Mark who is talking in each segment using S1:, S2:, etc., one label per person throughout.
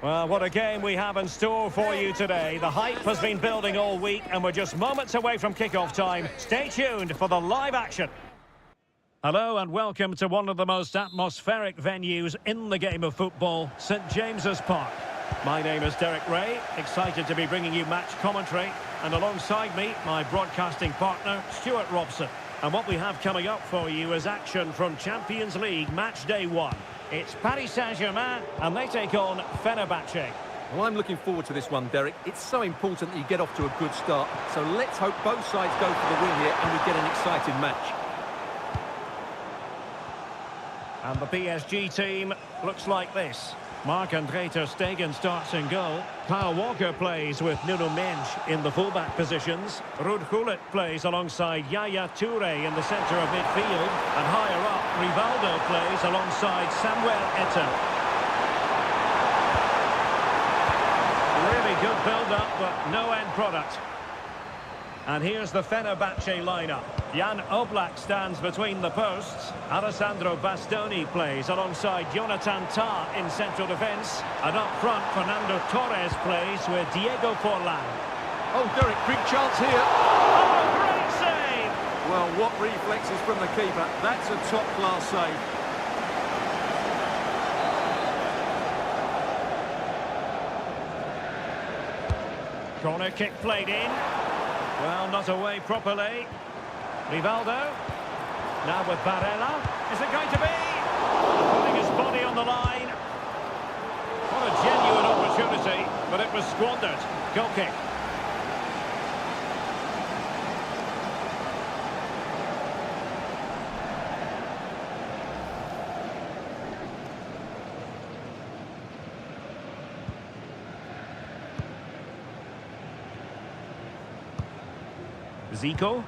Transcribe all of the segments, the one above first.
S1: Well, what a game we have in store for you today. The hype has been building all week and we're just moments away from kickoff time. Stay tuned for the live action. Hello and welcome to one of the most atmospheric venues in the game of football, St James's Park. My name is Derek Ray, excited to be bringing you match commentary, and alongside me, my broadcasting partner, Stuart Robson. And what we have coming up for you is action from Champions League Match Day 1. It's Paris Saint-Germain, and they take on Fenerbahce.
S2: Well, I'm looking forward to this one, Derek. It's so important that you get off to a good start. So let's hope both sides go for the win here and we get an exciting match.
S1: And the PSG team looks like this. Marc-André ter Stegen starts in goal. Kyle Walker plays with Nuno Mendes in the fullback positions. Ruud Gullit plays alongside Yaya Touré in the centre of midfield. And higher up, Rivaldo plays alongside Samuel Eto'o. Really good build-up, but no end product. And here's the Fenerbahce lineup. Jan Oblak stands between the posts. Alessandro Bastoni plays alongside Jonathan Tah in central defence. And up front, Fernando Torres plays with Diego Forlan.
S2: Oh, Derek, big chance here.
S1: Oh, great save!
S2: Well, what reflexes from the keeper. That's a top-class save.
S1: Corner kick played in. Well, not away properly. Rivaldo. Now with Barella. Is it going to be? Putting his body on the line. What a genuine opportunity, but it was squandered. Goal kick. Zico.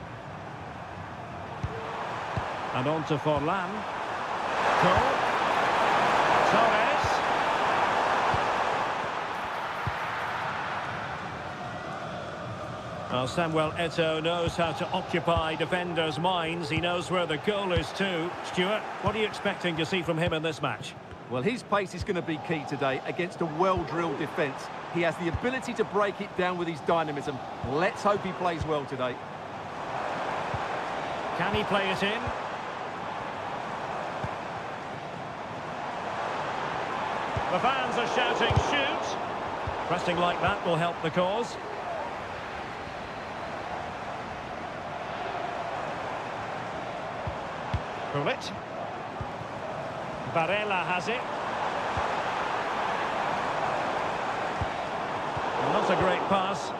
S1: And on to Forlan. Cole. Torres. Well, Samuel Eto'o knows how to occupy defenders' minds. He knows where the goal is too. Stuart, what are you expecting to see from him in this match?
S2: Well, his pace is going to be key today against a well-drilled defence. He has the ability to break it down with his dynamism. Let's hope he plays well today.
S1: Can he play it in? The fans are shouting, shoot! Pressing like that will help the cause. Gullit. Barella has it. Not a great pass.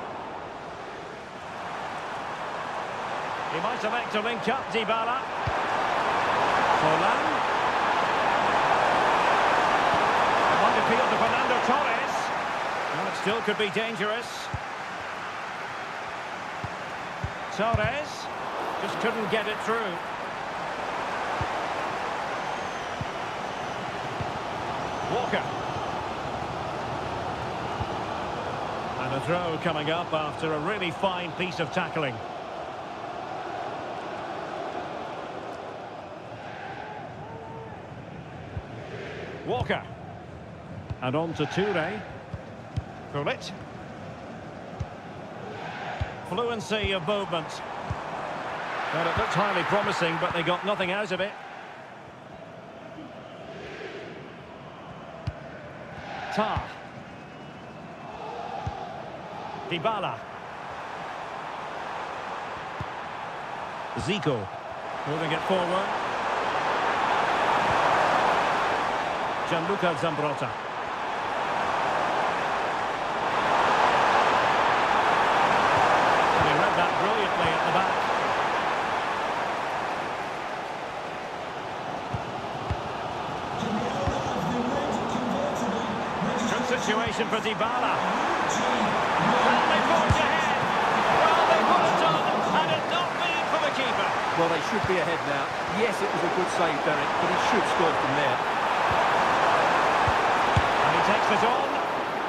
S1: He might elect to link up Dybala. Forlan. One appeal to Fernando Torres. Well, it still could be dangerous. Torres just couldn't get it through. Walker. And a throw coming up after a really fine piece of tackling. Walker. And on to Touré. Gullit. Fluency of movement. Well, it looked highly promising, but they got nothing out of it. Tah. Dybala. Zico. Moving it forward. Gianluca Zambrotta. He read that brilliantly at the back. Good situation for Dybala. And they forge ahead. Well, they put it on, and it not been for the keeper.
S2: Well, they should be ahead now. Yes, it was a good save, Derek, but he should score from there.
S1: Takes it on.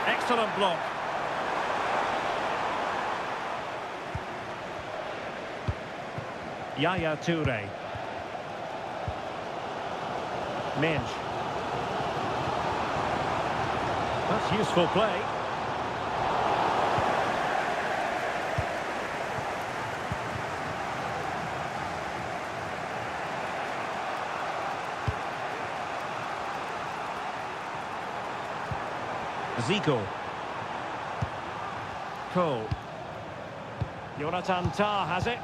S1: Excellent block. Yaya Touré. Mendes. That's useful play. Zico. Cole. Jonathan Tah has it.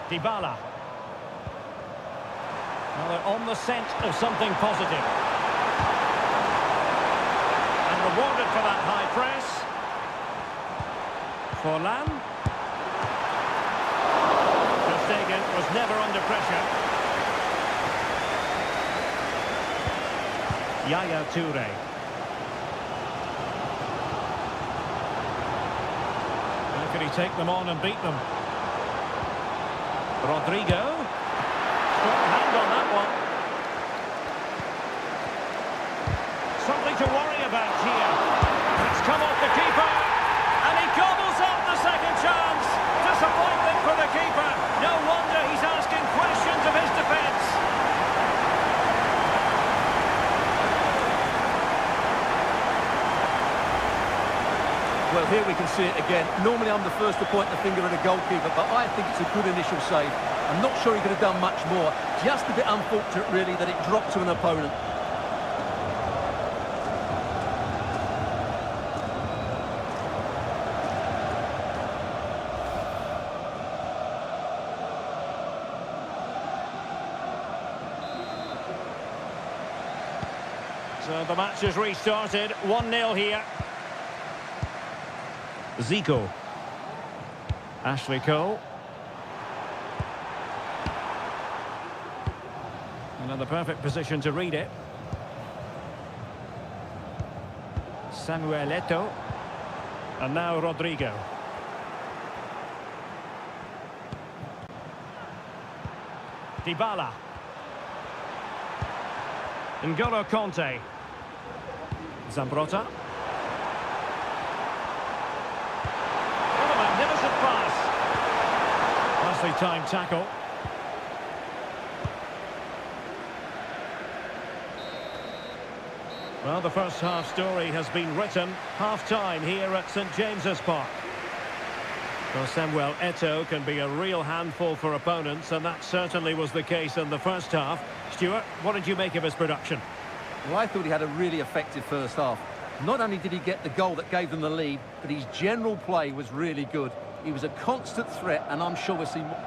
S1: Dybala. Well, they're on the scent of something positive. And rewarded for that high press. Forlan. Ter Stegen was never under pressure. Yaya Toure. How could he take them on and beat them? Rodrigo. Strong hand on that one. Something to worry about here. It's come off the keeper. And he gobbles up the second chance. Disappointment for the keeper. No wonder he's asking questions of his defence.
S2: Well, here we can see it again. Normally I'm the first to point the finger at a goalkeeper, but I think it's a good initial save. I'm not sure he could have done much more. Just a bit unfortunate, really, that it dropped to an opponent.
S1: So the match has restarted. 1-0 here. Zico. Ashley Cole. Another perfect position to read it. Samuel Eto'o. And now Rodrigo. Dybala. N'Golo Kanté. Zambrotta. Nicely timed tackle. Well, the first half story has been written. Half-time here at St James's Park. Well, Samuel Eto'o can be a real handful for opponents, and that certainly was the case in the first half. Stuart, what did you make of his production?
S2: Well, I thought he had a really effective first half. Not only did he get the goal that gave them the lead, but his general play was really good. He was a constant threat, and I'm sure we'll see more.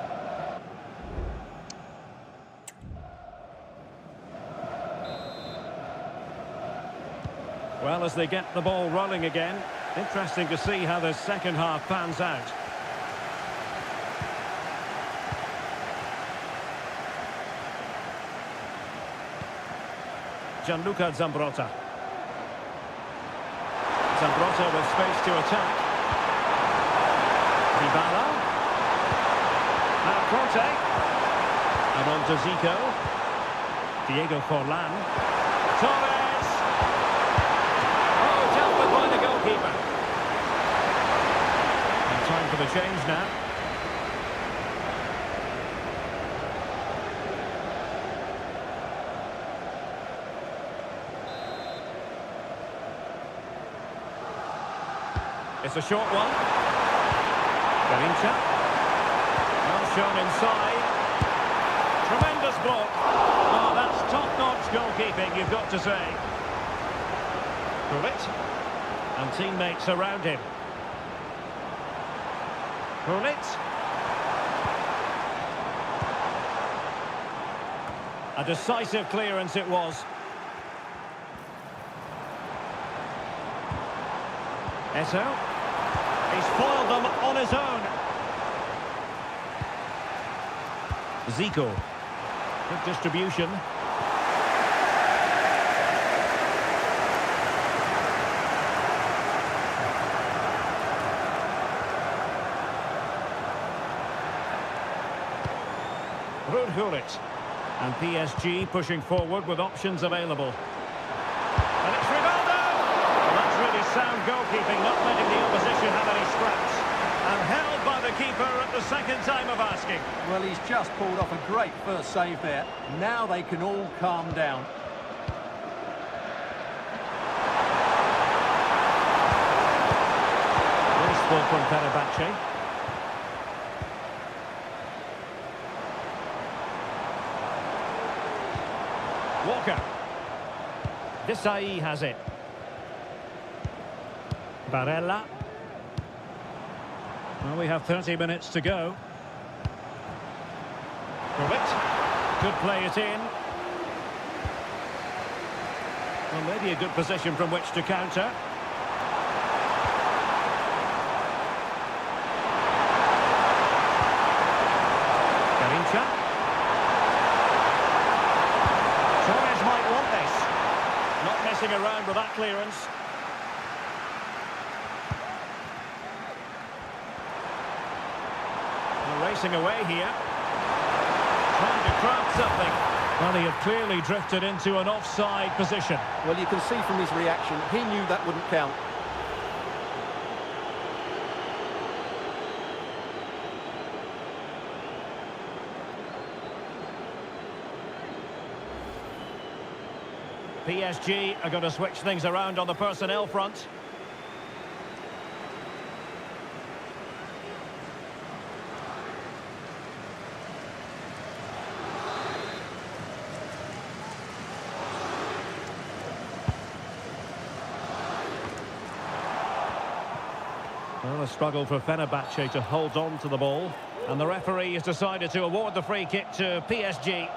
S1: Well, as they get the ball rolling again, interesting to see how the second half pans out. Gianluca Zambrotta. Zambrotta with space to attack. Dybala. Now Conte. And on to Zico. Diego Forlan. Torres. Oh, dealt with by the goalkeeper. And time for the change now. It's a short one. Garincha. Well shown inside. Tremendous block. Oh, that's top-notch goalkeeping, you've got to say. Gullit. And teammates around him. Gullit. A decisive clearance it was. Eto'o. He's foiled them on his own. Zico. Good distribution. Gullit. And PSG pushing forward with options available. And it's Rivaldo! Well, that's really sound goalkeeping, not letting the opposition have any scraps. And held by the keeper at the second time of asking.
S2: Well, he's just pulled off a great first save there. Now they can all calm down.
S1: Forceful from Fenerbahce. Walker. Desai has it. Barella. Well, we have 30 minutes to go. Could play it in. Well, maybe a good position from which to counter. Garincha. Torres might want this. Not messing around with that clearance. They're racing away here. Trying to craft something. Well, he had clearly drifted into an offside position.
S2: Well, you can see from his reaction, he knew that wouldn't count.
S1: PSG are going to switch things around on the personnel front. Well, a struggle for Fenerbahce to hold on to the ball. And the referee has decided to award the free kick to PSG.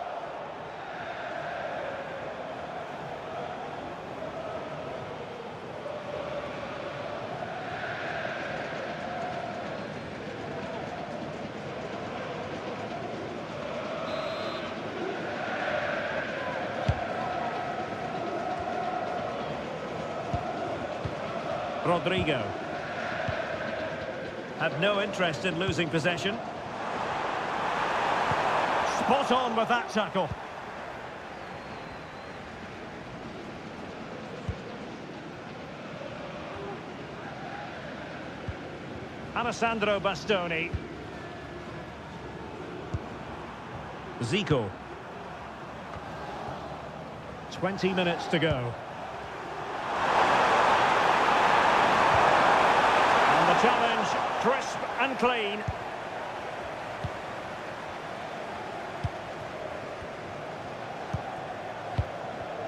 S1: Rodrigo. Had no interest in losing possession. Spot on with that tackle. Alessandro Bastoni. Zico. 20 minutes to go. And the challenge, crisp and clean.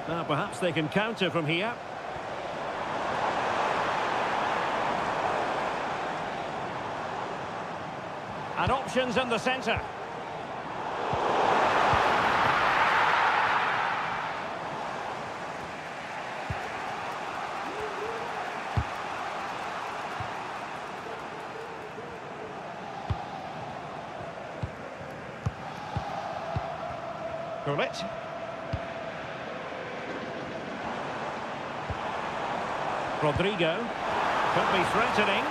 S1: Now perhaps they can counter from here. And options in the centre. Gullit. Rodrigo. Could be threatening.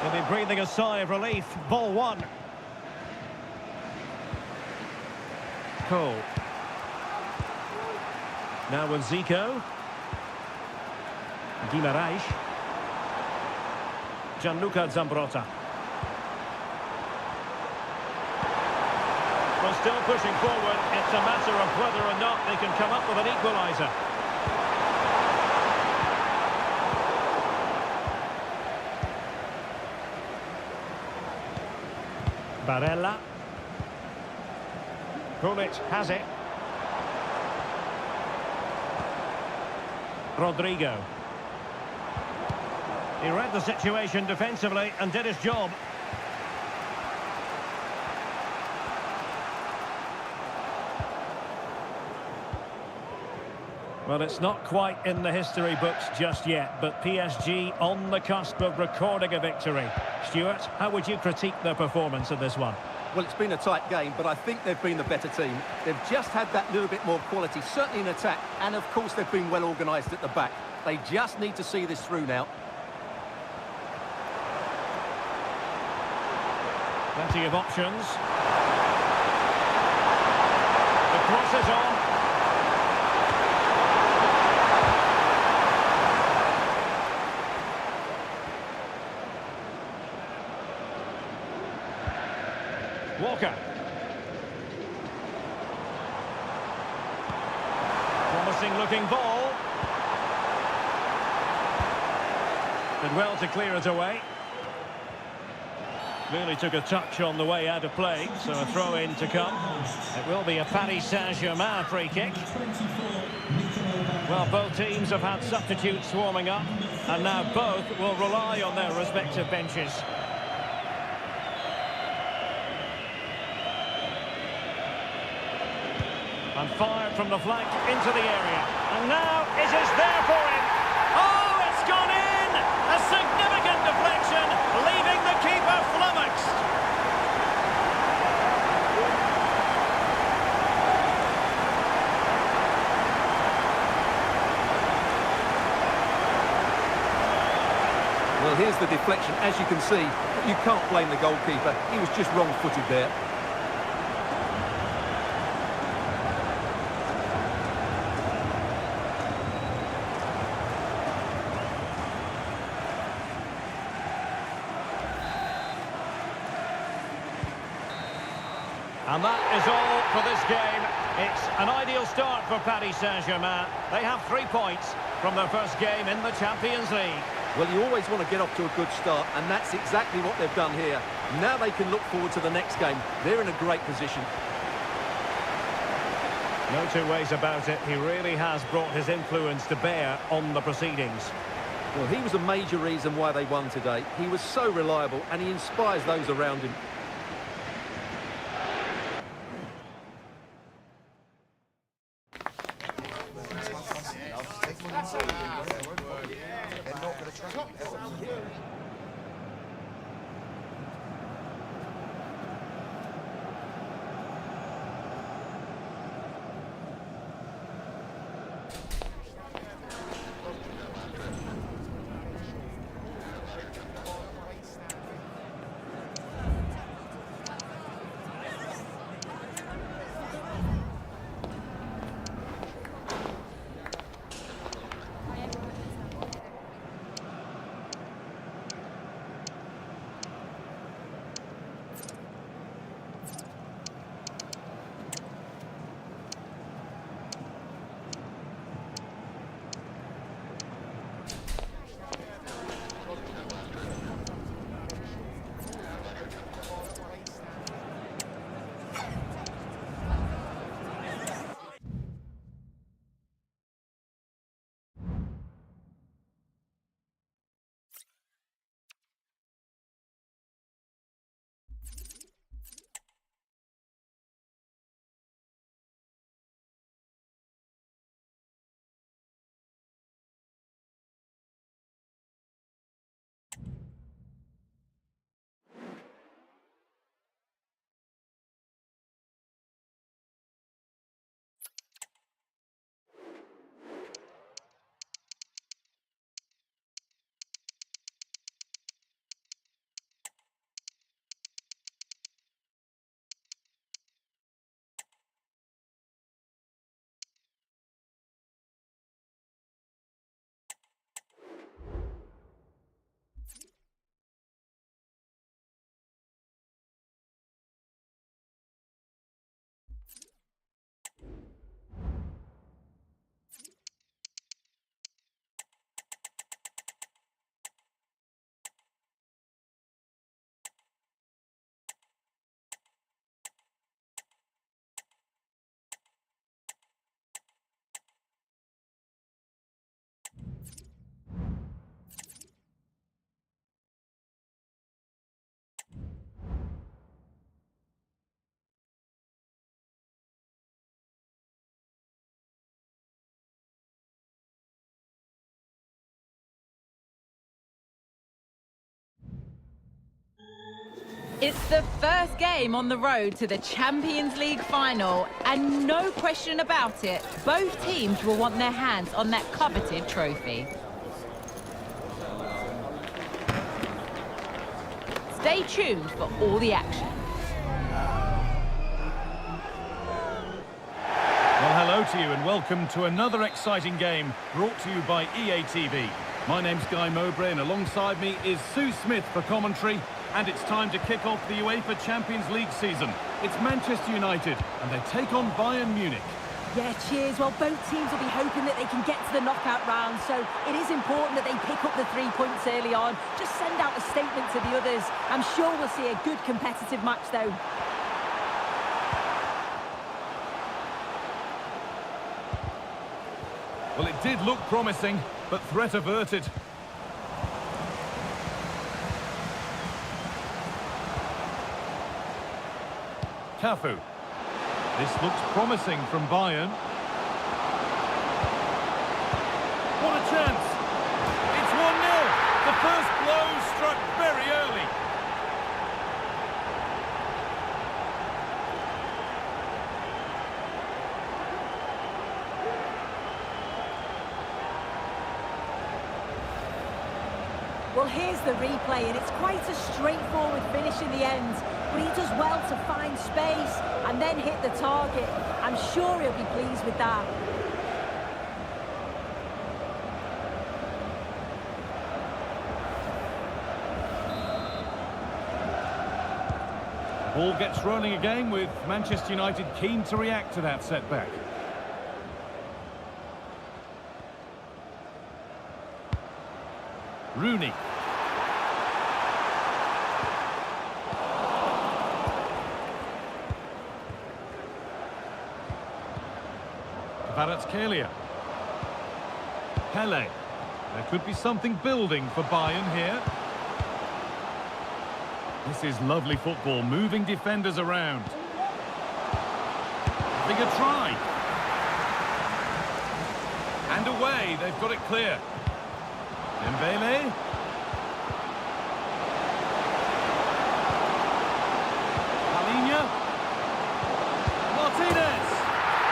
S1: He'll be breathing a sigh of relief. Ball one. Cole. Now with Zico. Guimaraes. Gianluca Zambrotta. Well, still pushing forward. It's a matter of whether or not they can come up with an equaliser. Barella. Gullit has it. Rodrigo. He read the situation defensively and did his job. Well, it's not quite in the history books just yet, but PSG on the cusp of recording a victory. Stuart, how would you critique their performance in this one?
S2: Well, it's been a tight game, but I think they've been the better team. They've just had that little bit more quality, certainly in attack, and of course they've been well organised at the back. They just need to see this through now.
S1: Plenty of options. The cross is on. Walker. Promising looking ball. Did well to clear it away. Really took a touch on the way out of play, so a throw-in to come. It will be a Paris Saint-Germain free kick. Well, both teams have had substitutes warming up, and now both will rely on their respective benches. And fired from the flank into the area. And now it is there for him. Oh, it's gone in! A significant deflection, leaving the keeper flummoxed.
S2: Well, here's the deflection. As you can see, you can't blame the goalkeeper. He was just wrong-footed there.
S1: And that is all for this game. It's an ideal start for Paris Saint-Germain. They have 3 points from their first game in the Champions League.
S2: Well, you always want to get off to a good start, and that's exactly what they've done here. Now they can look forward to the next game. They're in a great position.
S1: No two ways about it. He really has brought his influence to bear on the proceedings.
S2: Well, he was a major reason why they won today. He was so reliable, and he inspires those around him.
S3: It's the first game on the road to the Champions League final, and no question about it, both teams will want their hands on that coveted trophy. Stay tuned for all the action.
S4: Well, hello to you and welcome to another exciting game brought to you by EA TV. My name's Guy Mowbray and alongside me is Sue Smith for commentary. And it's time to kick off the UEFA Champions League season. It's Manchester United and they take on Bayern Munich.
S5: Yeah, cheers. Well, both teams will be hoping that they can get to the knockout round, so it is important that they pick up the 3 points early on. Just send out a statement to the others. I'm sure we'll see a good competitive match, though.
S4: Well, it did look promising, but threat averted. Cafu. This looks promising from Bayern. What a chance! It's 1-0. The first blow struck very early.
S5: Well, here's the replay, and it's quite a straightforward finish in the end. But he does well to find space and then hit the target. I'm sure he'll be pleased with that.
S4: The ball gets rolling again with Manchester United keen to react to that setback. Rooney. Kvaratskhelia. Pele. There could be something building for Bayern here. This is lovely football, moving defenders around. Having a try. And away, they've got it clear. Dembele. Palinha. Martinez.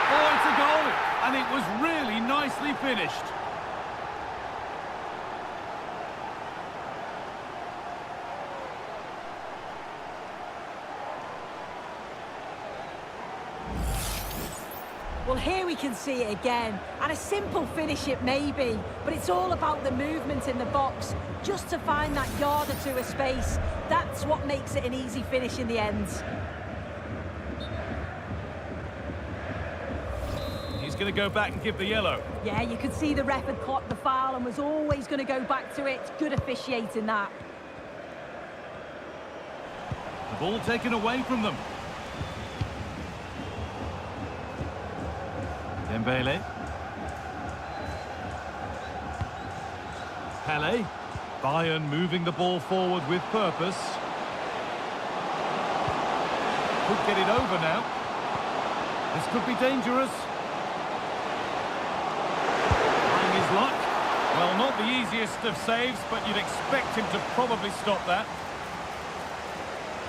S4: Oh, it's a goal, and it was really nicely finished.
S5: Well, here we can see it again, and a simple finish it may be, but it's all about the movement in the box, just to find that yard or two of space. That's what makes it an easy finish in the end.
S4: He's going to go back and give the yellow.
S5: Yeah, you could see the ref had clocked the foul and was always going to go back to it. Good officiating that.
S4: The ball taken away from them. Dembele. Pele. Bayern moving the ball forward with purpose. Could get it over now. This could be dangerous. Trying his luck. Well, not the easiest of saves, but you'd expect him to probably stop that.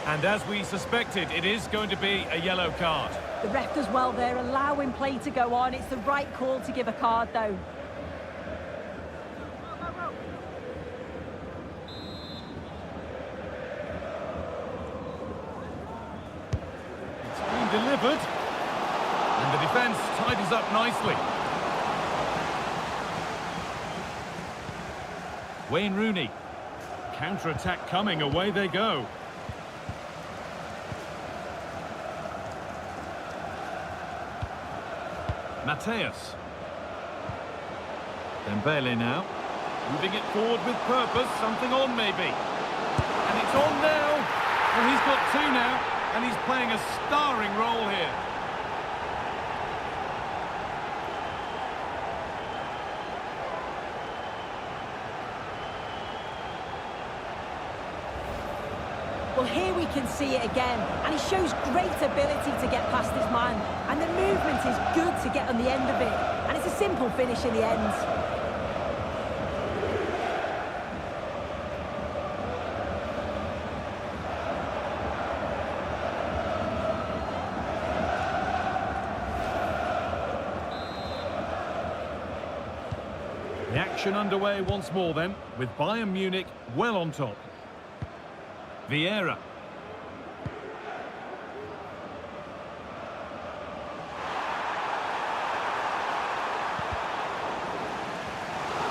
S4: And as we suspected, it is going to be a yellow card.
S5: The ref does well there, allowing play to go on. It's the right call to give a card, though.
S4: It's been delivered. And the defence tidies up nicely. Wayne Rooney. Counter-attack coming, away they go. Mateus. Dembele now. Moving it forward with purpose. Something on maybe. And it's on now. Well, he's got two now. And he's playing a starring role here.
S5: Well, here we can see it again, and he shows great ability to get past his man, and the movement is good to get on the end of it, and it's a simple finish in the end.
S4: The action underway once more then, with Bayern Munich well on top. Vieira.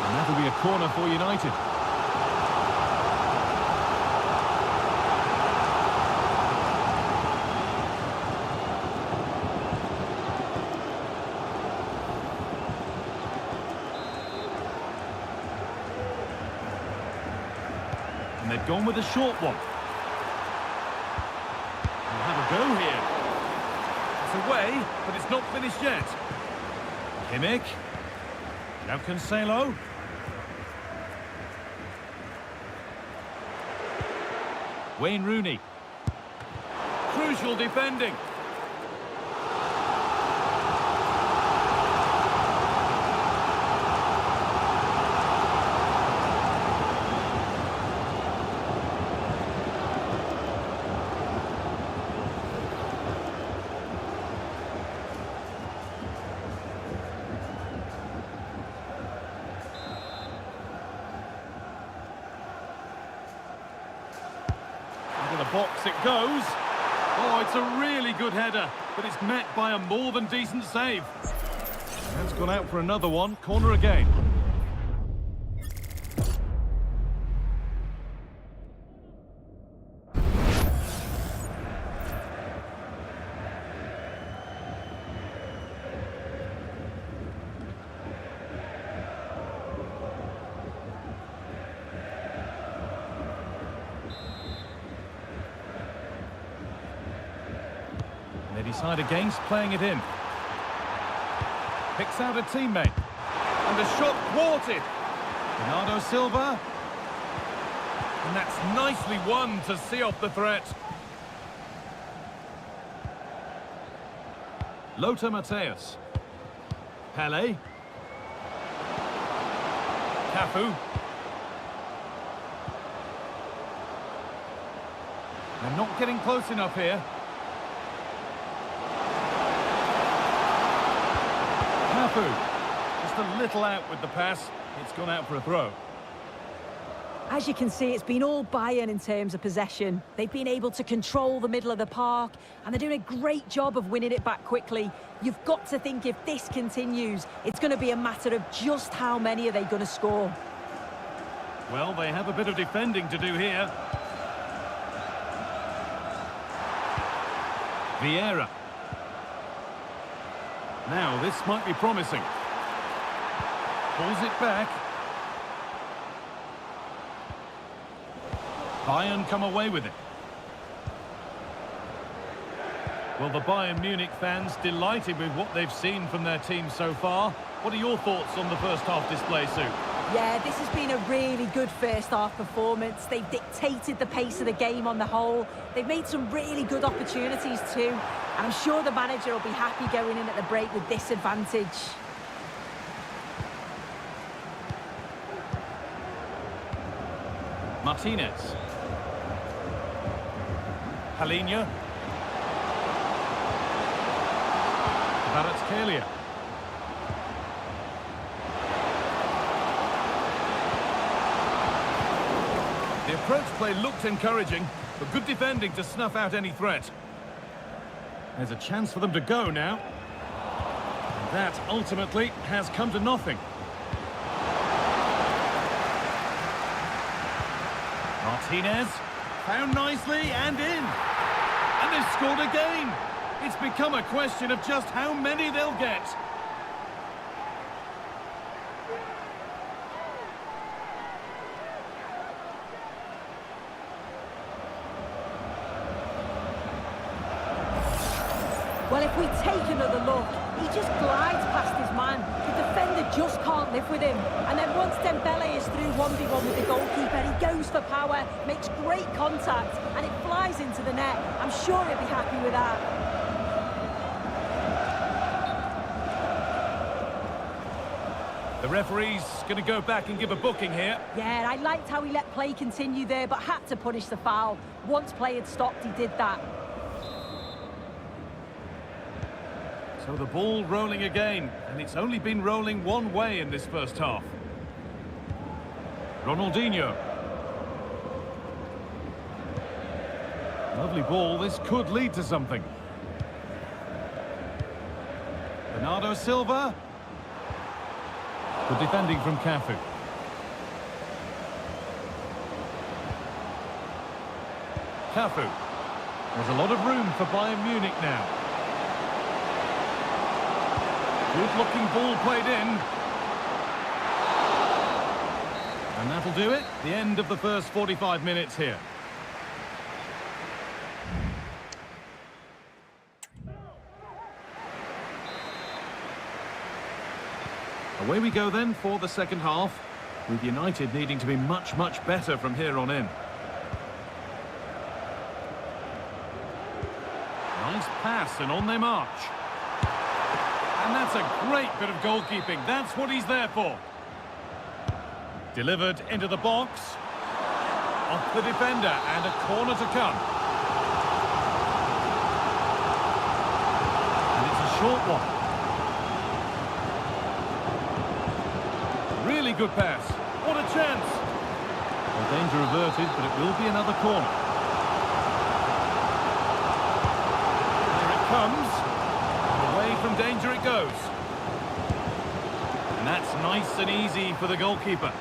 S4: And that'll be a corner for United. they've gone with a short one. We'll have a go here. It's away, but it's not finished yet. Kimmich. Now Cancelo. Wayne Rooney. Crucial defending. Into the box it goes. Oh, it's a really good header, but it's met by a more than decent save. That's gone out for another one. Corner again. They decide against playing it in. Picks out a teammate. And the shot thwarted. Bernardo Silva. And that's nicely won to see off the threat. Lothar Matthäus. Pele. Cafu. They're not getting close enough here. Just a little out with the pass. It's gone out for a throw.
S5: As you can see, it's been all Bayern in terms of possession. They've been able to control the middle of the park, and they're doing a great job of winning it back quickly. You've got to think if this continues, it's going to be a matter of just how many are they going to score.
S4: Well, they have a bit of defending to do here. Vieira. Now, this might be promising. Pulls it back. Bayern come away with it. Well, the Bayern Munich fans delighted with what they've seen from their team so far. What are your thoughts on the first half display, Sue?
S5: Yeah, this has been a really good first half performance. They've dictated the pace of the game on the whole. They've made some really good opportunities too. And I'm sure the manager will be happy going in at the break with this advantage.
S4: Martinez. Halinho. Kvaratskhelia. The approach play looked encouraging, but good defending to snuff out any threat. There's a chance for them to go now. And that ultimately has come to nothing. Martinez, found nicely and in. And they've scored again. It's become a question of just how many they'll get.
S5: Well, if we take another look, he just glides past his man. The defender just can't live with him. And then once Dembele is through 1v1 with the goalkeeper, he goes for power, makes great contact, and it flies into the net. I'm sure he'll be happy with that.
S4: The referee's going to go back and give a booking here.
S5: Yeah, I liked how he let play continue there, but had to punish the foul. Once play had stopped, he did that.
S4: So the ball rolling again, and it's only been rolling one way in this first half. Ronaldinho. Lovely ball, this could lead to something. Bernardo Silva. Good defending from Cafu. Cafu. There's a lot of room for Bayern Munich now. Good looking ball played in. And that'll do it. The end of the first 45 minutes here. Away we go then for the second half, with United needing to be much, much better from here on in. Nice pass and on they march. And that's a great bit of goalkeeping. That's what he's there for. Delivered into the box. Off the defender and a corner to come. And it's a short one. Really good pass. What a chance. Well, danger averted, but it will be another corner. Here it comes. Away from danger it goes. And that's nice and easy for the goalkeeper.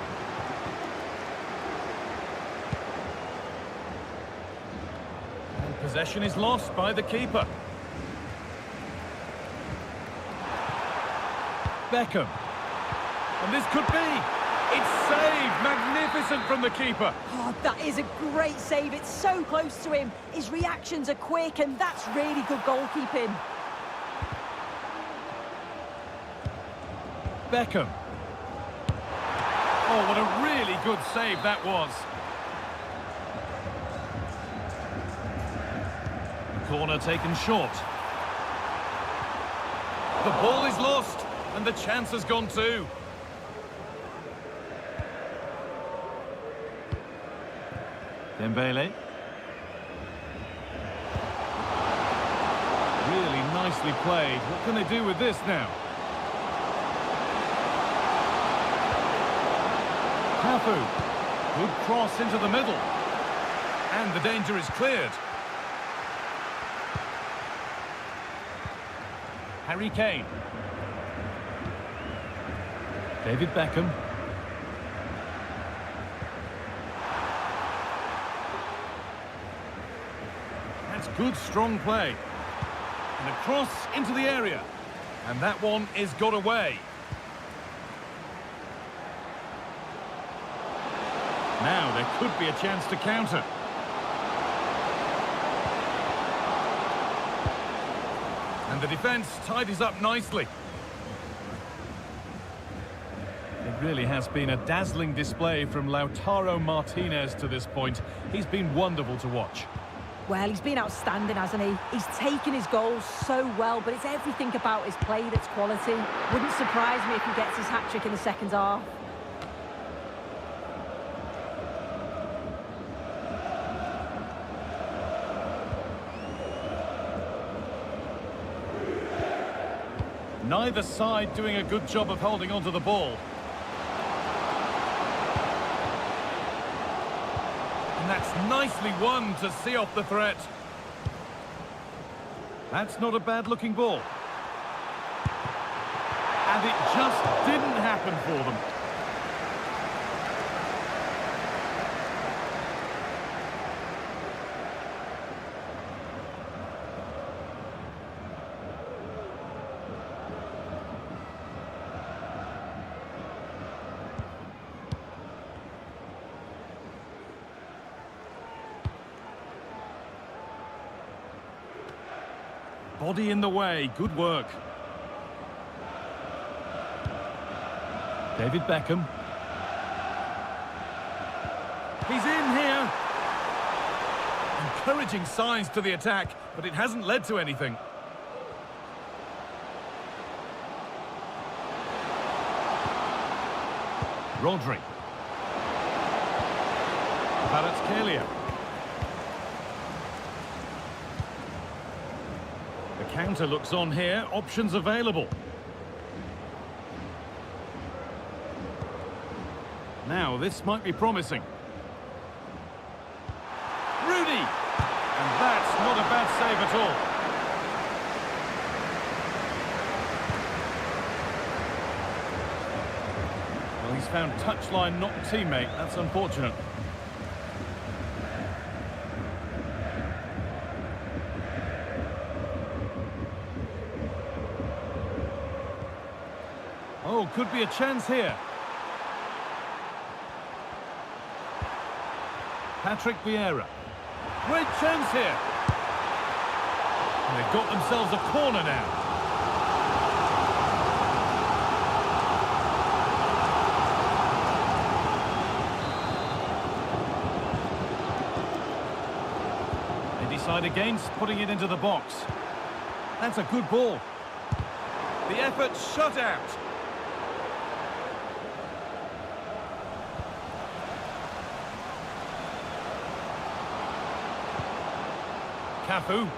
S4: And possession is lost by the keeper. Beckham. And this could be. It's saved. Magnificent from the keeper.
S5: Oh, that is a great save. It's so close to him. His reactions are quick, and that's really good goalkeeping.
S4: Beckham. Oh, what a really good save that was. Corner taken short. The ball is lost, and the chance has gone too. Dembele. Really nicely played. What can they do with this now? Cafu. Good cross into the middle. And the danger is cleared. Harry Kane. David Beckham. That's good, strong play. And a cross into the area. And that one is got away. Now there could be a chance to counter. And the defence tidies up nicely. It really has been a dazzling display from Lautaro Martinez to this point. He's been wonderful to watch.
S5: Well, he's been outstanding, hasn't he? He's taken his goals so well, but it's everything about his play that's quality. Wouldn't surprise me if he gets his hat-trick in the second half.
S4: Neither side doing a good job of holding onto the ball. And that's nicely won to see off the threat. That's not a bad-looking ball. And it just didn't happen for them. Body in the way, good work. David Beckham. He's in here. Encouraging signs to the attack, but it hasn't led to anything. Rodri. Kvaratskhelia. The counter looks on here, options available. Now, this might be promising. Rooney! And that's not a bad save at all. Well, he's found touchline, not teammate. That's unfortunate. Oh, could be a chance here. Patrick Vieira. Great chance here. And they've got themselves a corner now. Decide against putting it into the box. That's a good ball. The effort shut out. Cafu.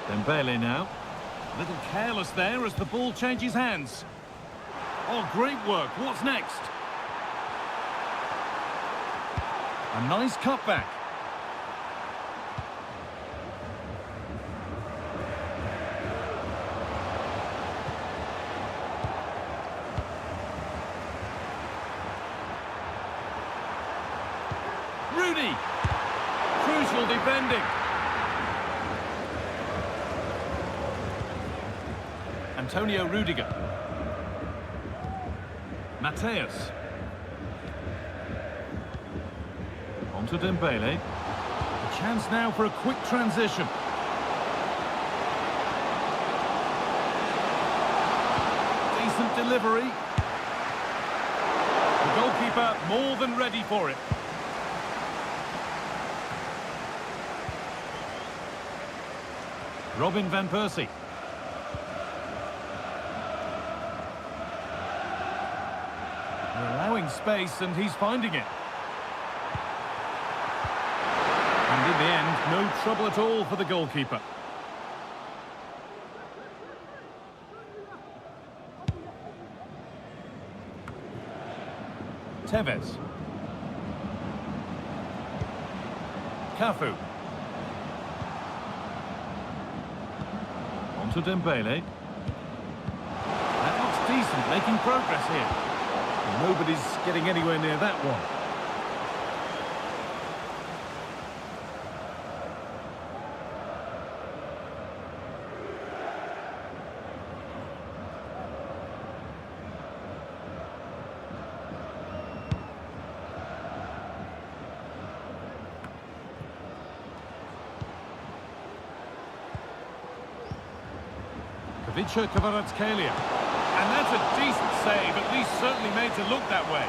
S4: Dembele now. A little careless there as the ball changes hands. Oh, great work. What's next? A nice cutback. Rooney. Crucial defending. Antonio Rudiger. Mateus. To Dembele. A chance now for a quick transition. Decent delivery. The goalkeeper more than ready for it. Robin van Persie. They're allowing space and he's finding it. And in the end, no trouble at all for the goalkeeper. Tevez. Cafu. On to Dembele. That looks decent, making progress here. Nobody's getting anywhere near that one. Vicha Kvaratskhelia. And that's a decent save, at least certainly made to look that way.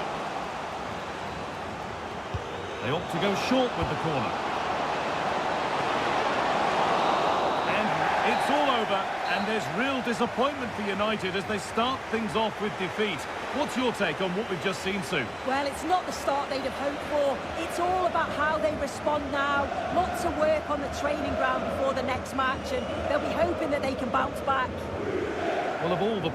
S4: They opt to go short with the corner. And it's all over, and there's real disappointment for United as they start things off with defeat. What's your take on what we've just seen, Sue?
S5: Well, it's not the start they'd have hoped for. It's all about how they respond now. Lots of work on the training ground before the next match, and they'll be hoping that they can bounce back.
S4: Well, of all the...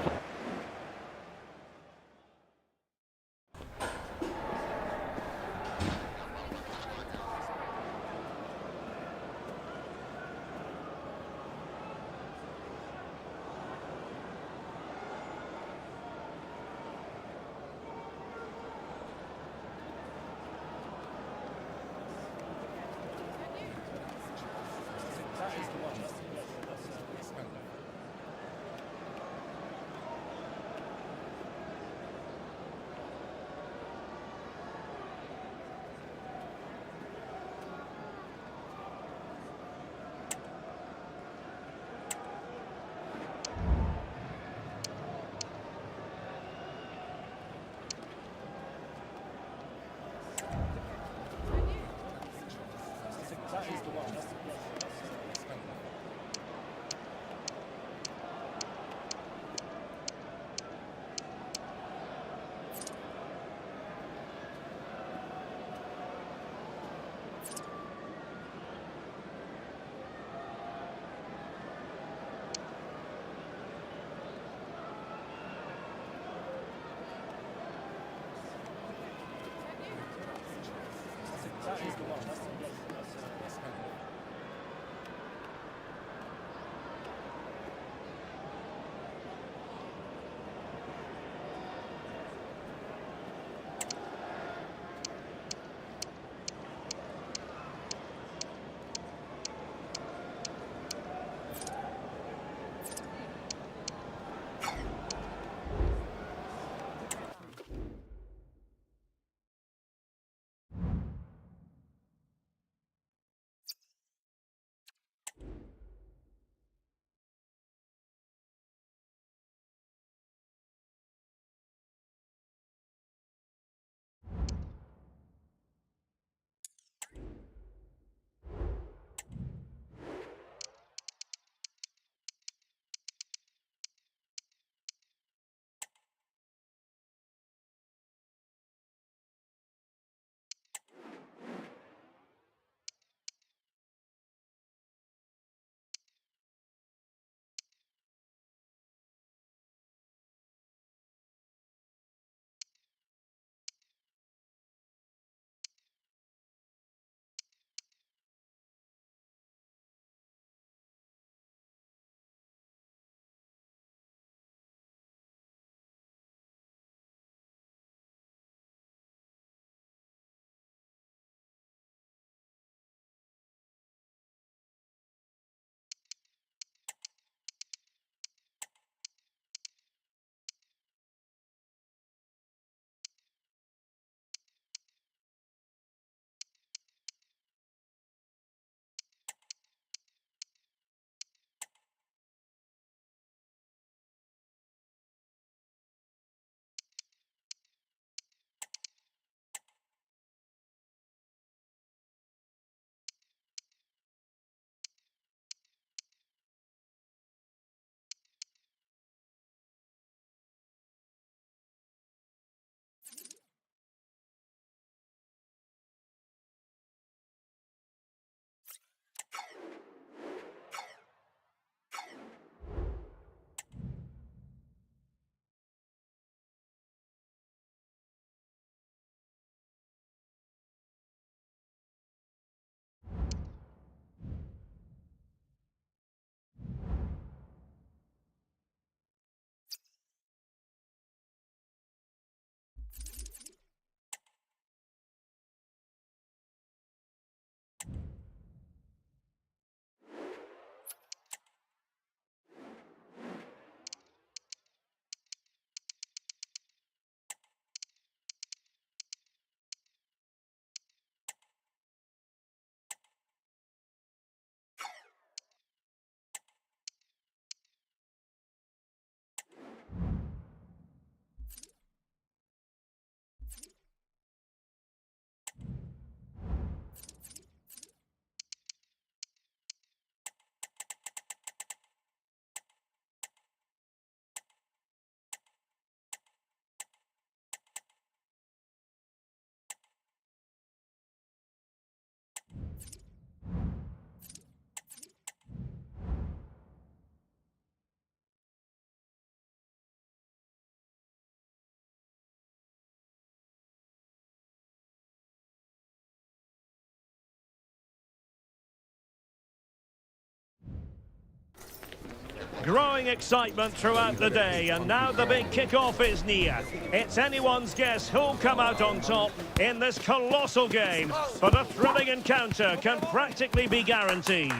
S1: Growing excitement throughout the day, and now the big kick-off is near. It's anyone's guess who'll come out on top in this colossal game, but a thrilling encounter can practically be guaranteed.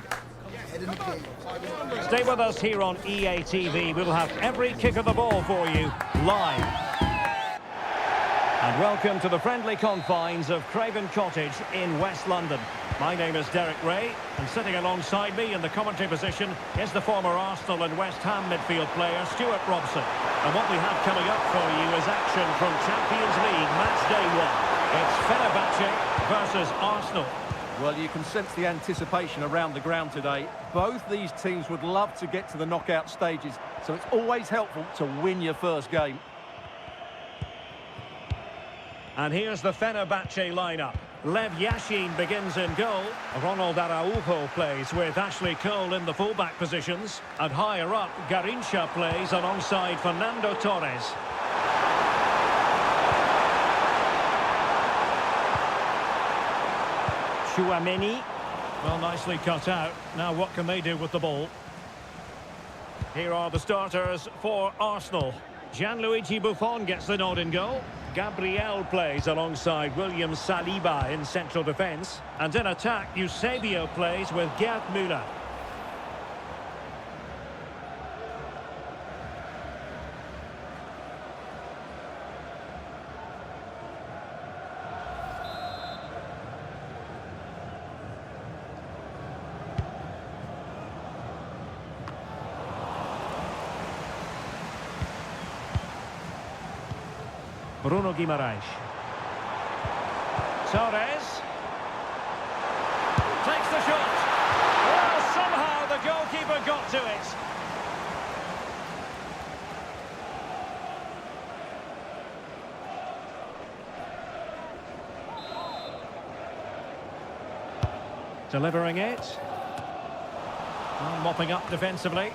S1: Stay with us here on EA TV. We'll have every kick of the ball for you live. And welcome to the friendly confines of Craven Cottage in West London. My name is Derek Ray, and sitting alongside me in the commentary position is the former Arsenal and West Ham midfield player Stuart Robson. And what we have coming up for you is action from Champions League match day 1. It's Fenerbahce versus Arsenal.
S2: Well, you can sense the anticipation around the ground today. Both these teams would love to get to the knockout stages, so it's always helpful to win your first game.
S1: And here's the Fenerbahce lineup. Lev Yashin begins in goal. Ronald Araujo plays with Ashley Cole in the fullback positions. And higher up, Garrincha plays alongside Fernando Torres. Chouameni. Well, nicely cut out. Now what can they do with the ball? Here are the starters for Arsenal. Gianluigi Buffon gets the nod in goal. Gabriel plays alongside William Saliba in central defence. And in attack, Eusebio plays with Gerd Müller. Bruno Guimaraes. Torres. Takes the shot. Well, somehow the goalkeeper got to it. Delivering it. And mopping up defensively.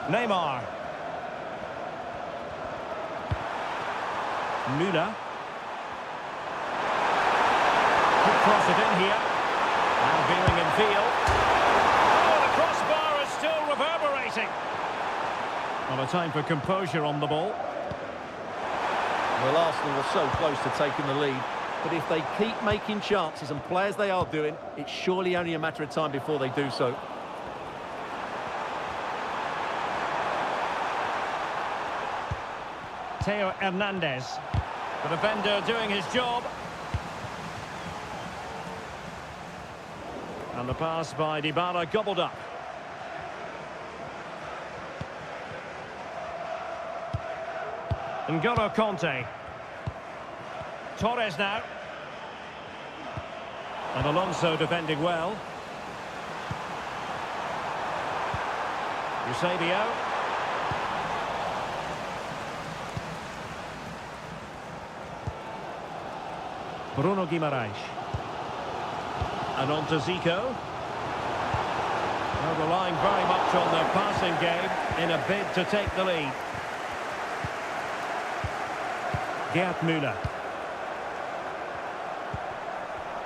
S1: Neymar. Müller. Could cross it in here. Now veering in field. Oh, the crossbar is still reverberating. Well, a time for composure on the ball.
S2: Well, Arsenal were so close to taking the lead, but if they keep making chances, and play as they are doing, it's surely only a matter of time before they do so.
S1: Theo Hernandez, the defender doing his job. And the pass by Dybala gobbled up. N'Golo Conte. Torres now. And Alonso defending well. Eusebio. Bruno Guimaraes. And on to Zico. Well, relying very much on their passing game in a bid to take the lead. Gerd Müller.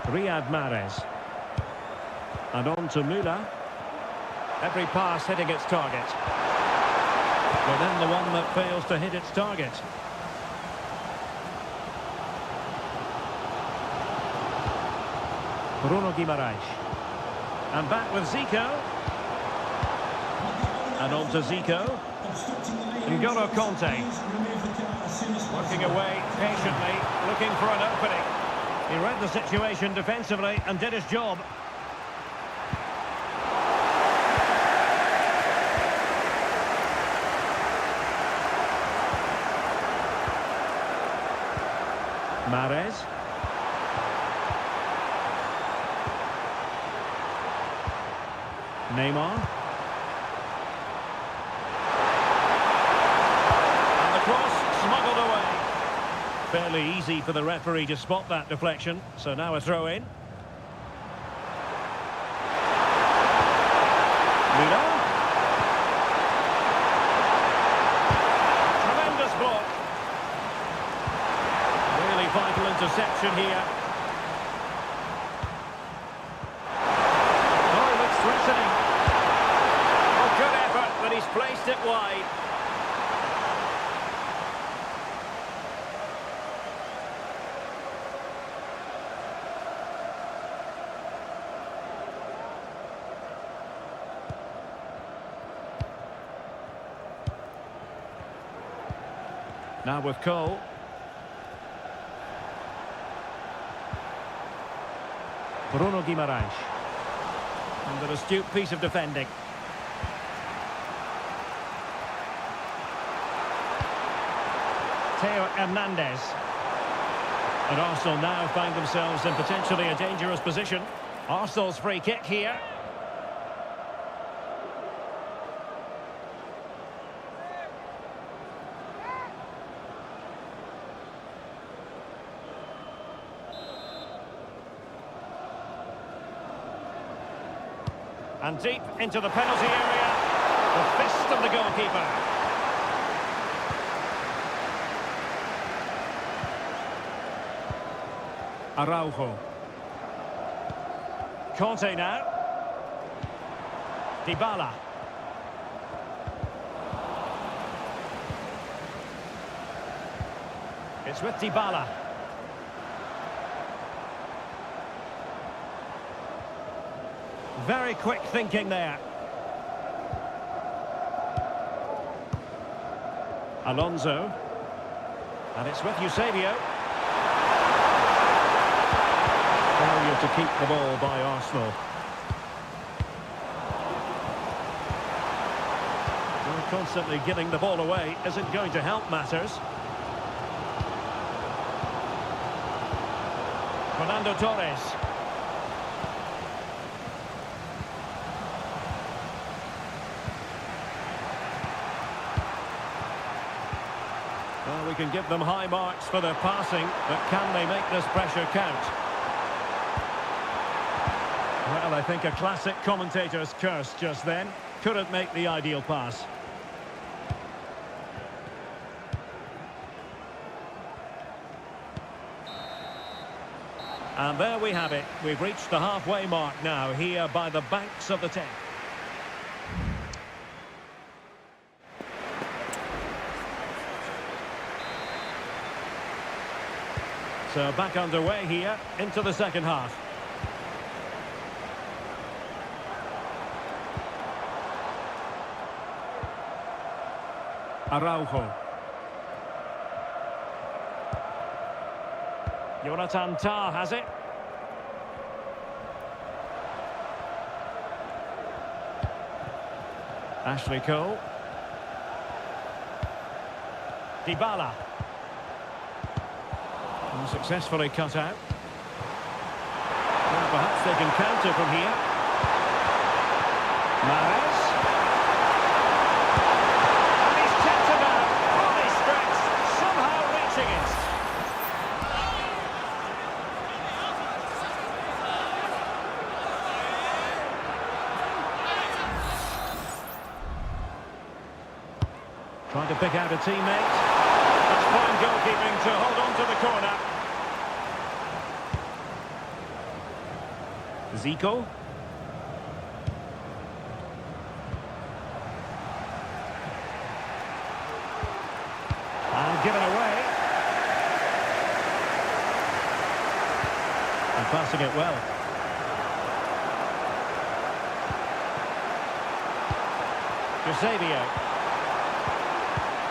S1: Riyad Mahrez. And on to Müller. Every pass hitting its target. But then the one that fails to hit its target. Bruno Guimaraes. And back with Zico. And on to Zico. N'Golo Conte. Working away patiently, looking for an opening. He read the situation defensively and did his job. Mahrez. Neymar. And the cross smuggled away. Fairly easy for the referee to spot that deflection. So now a throw in. Müller. Tremendous block. vital interception here. Oh, he looks threatening. Oh, good effort, but he's placed it wide. Now with Cole. Bruno Guimaraes. And an astute piece of defending. Theo Hernandez. And Arsenal now find themselves in potentially a dangerous position. Arsenal's free kick here. And deep into the penalty area, the fist of the goalkeeper. Araujo. Conte now. Dybala. It's with Dybala. Very quick thinking there. Alonso. And it's with Eusebio. Failure to keep the ball by Arsenal. Well, constantly giving the ball away isn't going to help matters. Fernando Torres. Well, we can give them high marks for their passing, but can they make this pressure count? Well, I think a classic commentator's curse just then. Couldn't make the ideal pass. And there we have it. We've reached the halfway mark now, here by the banks of the Thames. So back underway here into the second half. Araujo. Jonathan Tah has it. Ashley Cole. Dybala. And successfully cut out. Well, perhaps they can counter from here. Mahrez. And he's kept about. Fully stretched. Somehow reaching it. Trying to pick out a teammate. That's fine goalkeeping to hold on to the corner. Zico. And given away. And passing it well. Eusebio.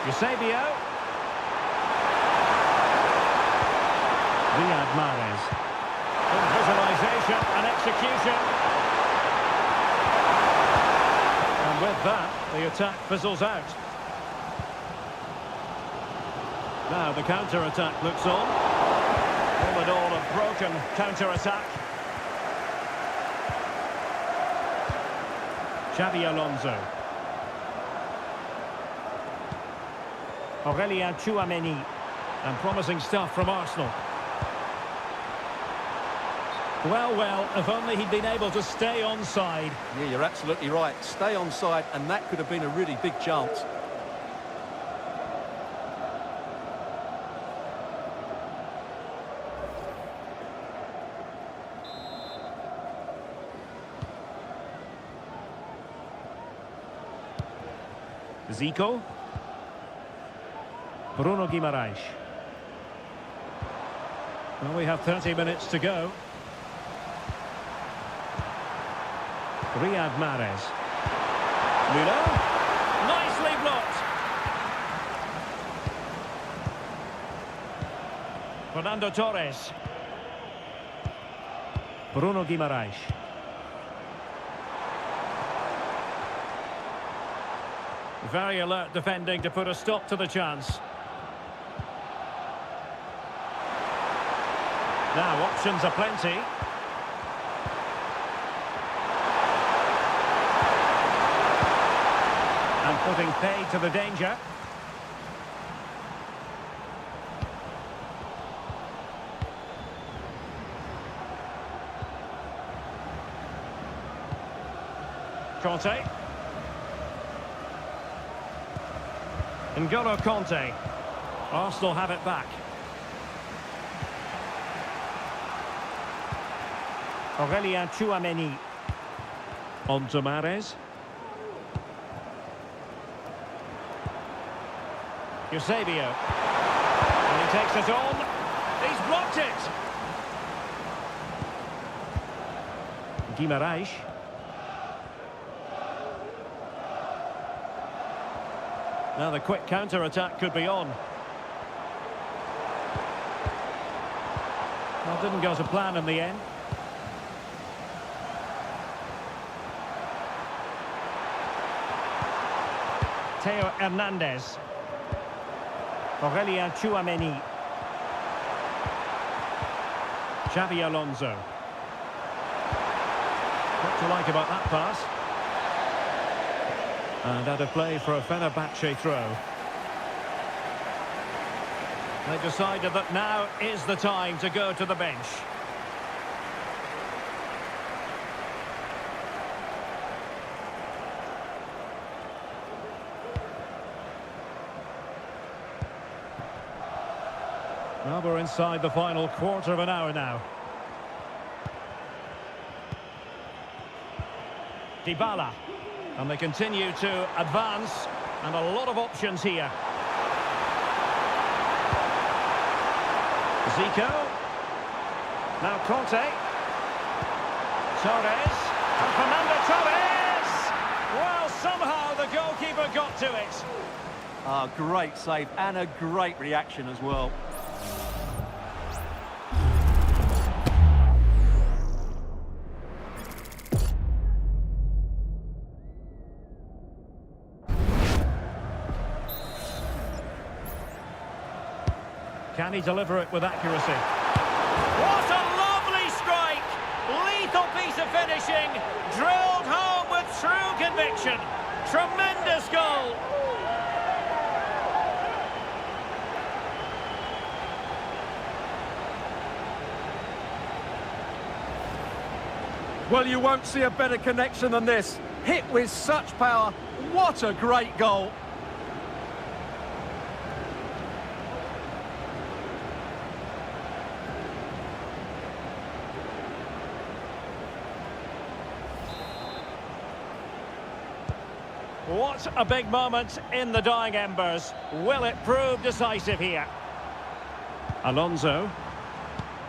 S1: Eusebio. Riyad Mahrez. Visualisation and execution. And with that, the attack fizzles out. Now the counter-attack looks on. All in all, a broken counter-attack. Xabi Alonso. Aurélien Tchouameni. And promising stuff from Arsenal. Well, if only he'd been able to stay onside.
S2: Yeah, you're absolutely right. Stay onside, and that could have been a really big chance.
S1: Zico. Bruno Guimaraes. Well, we have 30 minutes to go. Riyad Mahrez. Müller. Nicely blocked. Fernando Torres. Bruno Guimaraes. Very alert defending to put a stop to the chance. Now options are plenty. And putting pay to the danger. Conte. N'Golo Conte. Arsenal have it back. Aurelien Tchouameni. On to Mahrez. Eusebio. And he takes it on. He's blocked it. Guimaraes. Now the quick counter-attack could be on. Well, didn't go to plan in the end. Theo Hernandez. Aurelien Tchouameni. Xabi Alonso. What to like about that pass? And out of play for a Fenerbahce throw. They decided that now is the time to go to the bench. Well, we're inside the final quarter of an hour now. Dybala. And they continue to advance, and a lot of options here. Zico. Now Conte. Torres. And Fernando Torres! Well, somehow the goalkeeper got to it.
S2: Ah, great save and a great reaction as well.
S1: Can he deliver it with accuracy? What a lovely strike! Lethal piece of finishing, drilled home with true conviction. Tremendous goal!
S2: Well, you won't see a better connection than this. Hit with such power. What a great goal!
S1: What a big moment in the dying embers. Will it prove decisive here? Alonso.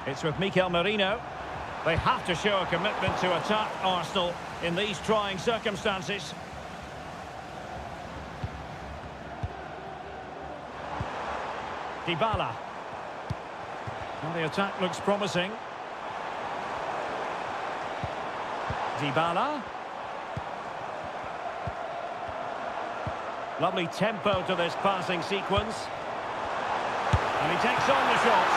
S1: It's with Mikel Merino. They have to show a commitment to attack Arsenal in these trying circumstances. Dybala. And the attack looks promising. Dybala. Lovely tempo to this passing sequence. And he takes on the shot.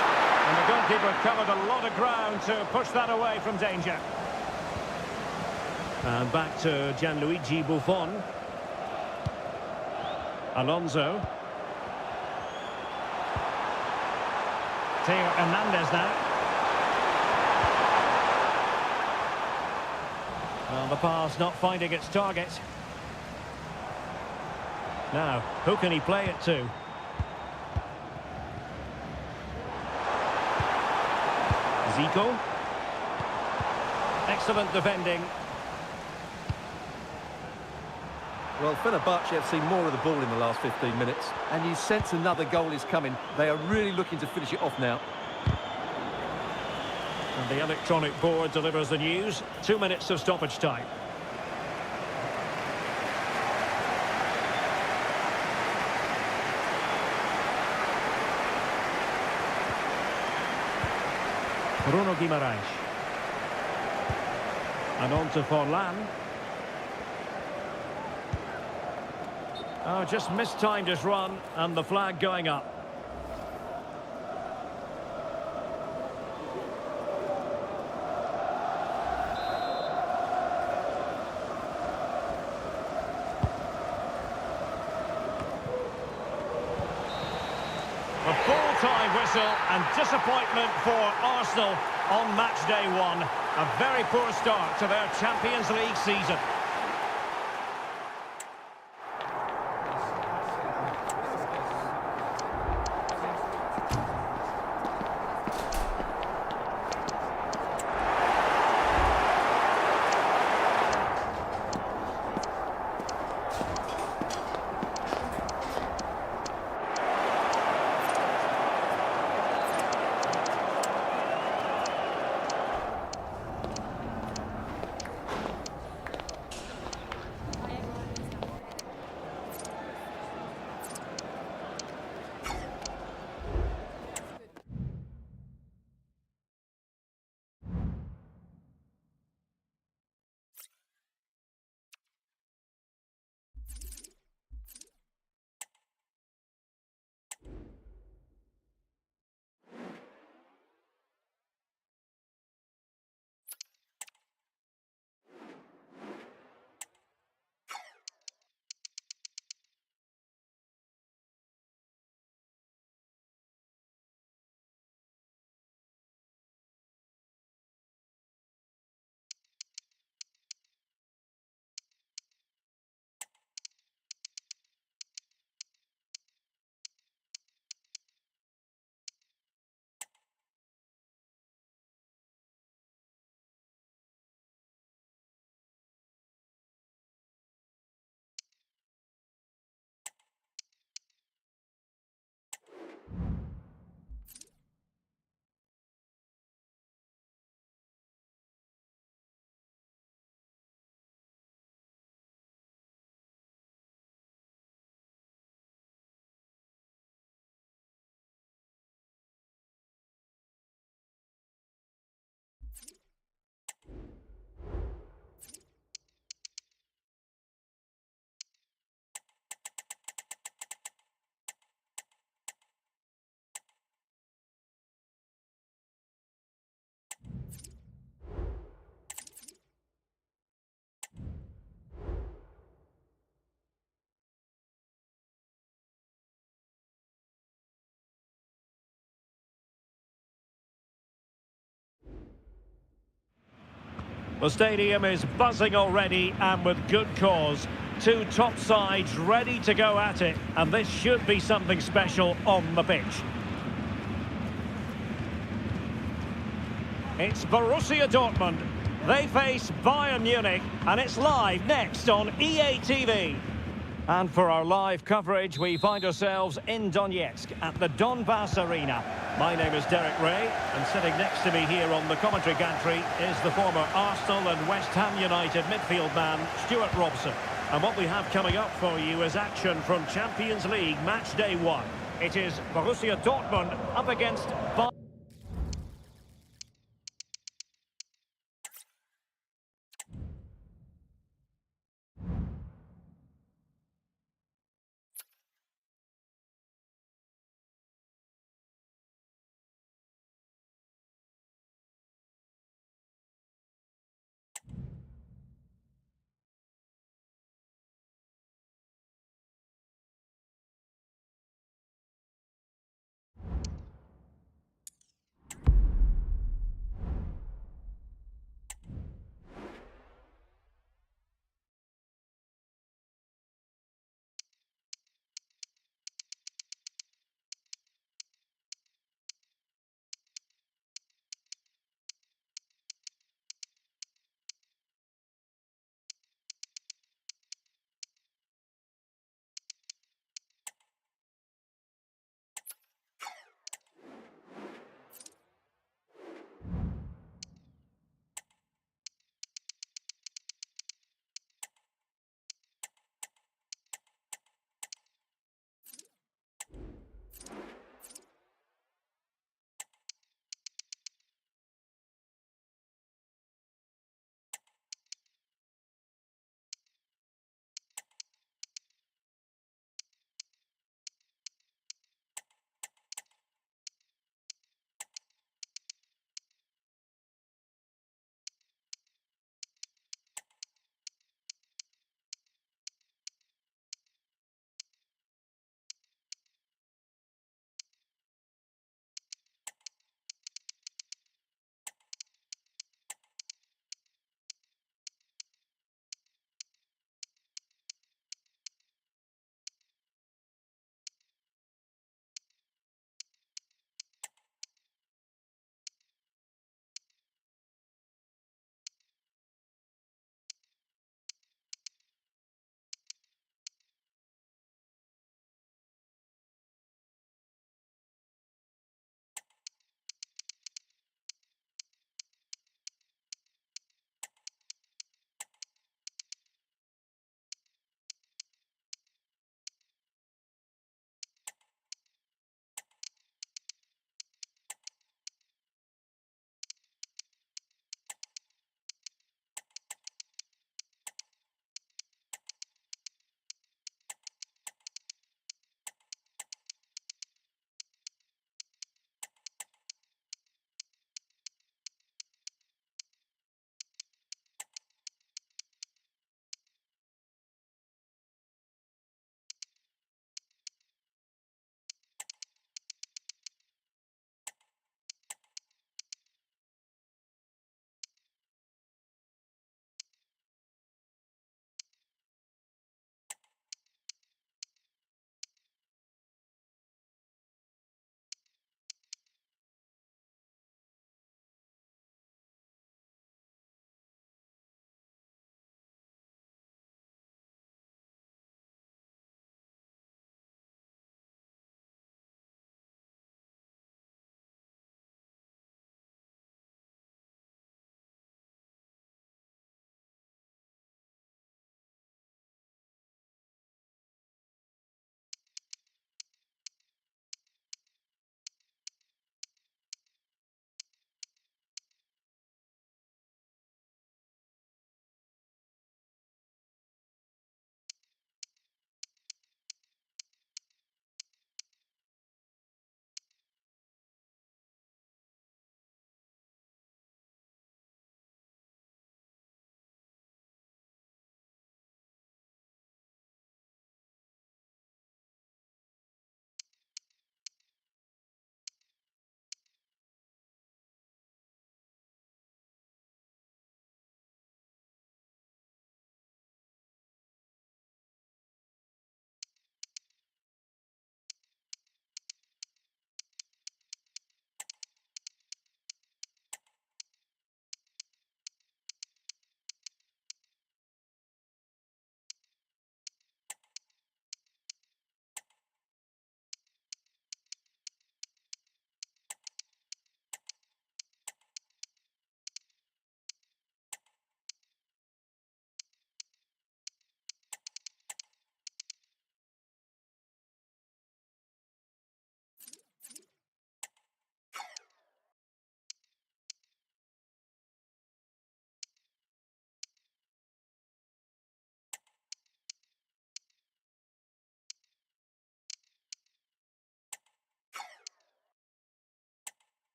S1: And the goalkeeper covered a lot of ground to push that away from danger. And back to Gianluigi Buffon. Alonso. Theo Hernandez now. Well, the pass not finding its target. Now, who can he play it to? Zico. Excellent defending.
S2: Well, Fenerbahce have seen more of the ball in the last 15 minutes, and you sense another goal is coming. They are really looking to finish it off now.
S1: And the electronic board delivers the news. 2 minutes of stoppage time. Bruno Guimaraes. And on to Forlan. Oh, just mistimed his run, and the flag going up. A full-time whistle and disappointment for Arsenal on match day one. A very poor start to their Champions League season. The stadium is buzzing already, and with good cause. Two top sides ready to go at it, and this should be something special on the pitch. It's Borussia Dortmund. They face Bayern Munich, and it's live next on EA TV. And for our live coverage, we find ourselves in Donetsk at the Donbass Arena. My name is Derek Ray, and sitting next to me here on the commentary gantry is the former Arsenal and West Ham United midfield man, Stuart Robson. And what we have coming up for you is action from Champions League match day one. It is Borussia Dortmund up against Bayern.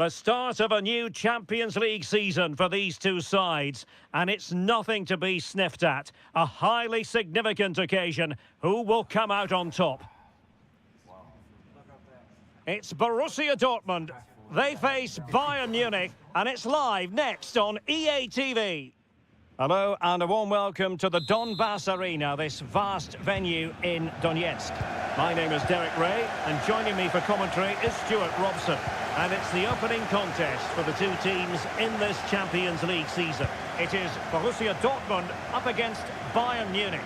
S1: The start of a new Champions League season for these two sides, and it's nothing to be sniffed at. A highly significant occasion. Who will come out on top? It's Borussia Dortmund. They face Bayern Munich, and it's live next on EA TV. Hello and a warm welcome to the Donbass Arena, this vast venue in Donetsk. My name is Derek Ray, and joining me for commentary is Stuart Robson. And it's the opening contest for the two teams in this Champions League season. It is Borussia Dortmund up against Bayern Munich.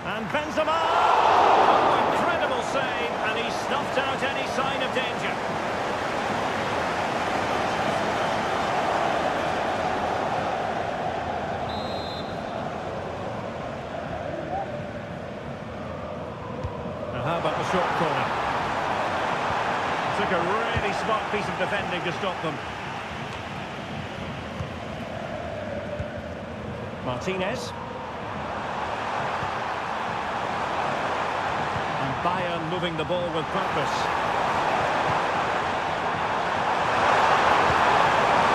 S1: And Benzema! Oh, incredible save, and he snuffed out any sign of danger. Now how about the short corner? Took a really smart piece of defending to stop them. Martinez. And Bayern moving the ball with purpose.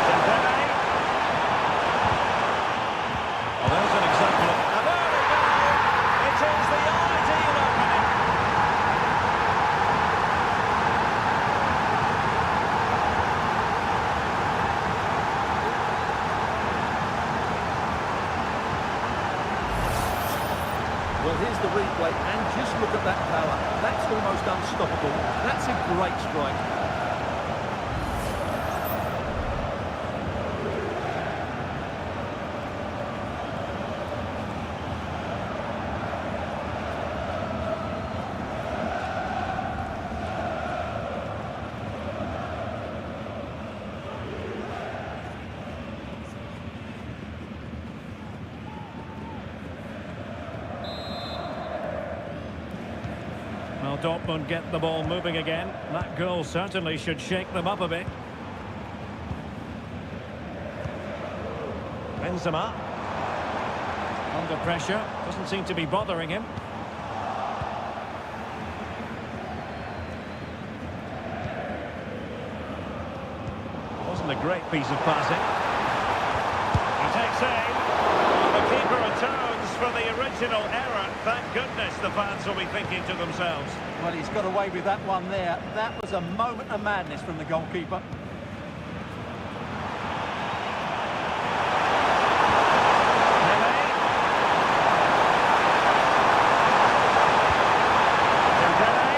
S1: Dembele. Well, there's an example of... And there we go! It is the ideal opening.
S2: Well, here's the replay, and just look at that power. That's almost unstoppable. That's a great strike.
S1: Well, Dortmund get the ball moving again. That goal certainly should shake them up a bit. Benzema. Under pressure. Doesn't seem to be bothering him. Wasn't a great piece of passing. He takes aim. Well, the keeper atones for the original error. Thank goodness the fans will be thinking to themselves.
S2: Well, he's got away with that one there. That was a moment of madness from the goalkeeper.
S1: Dembele.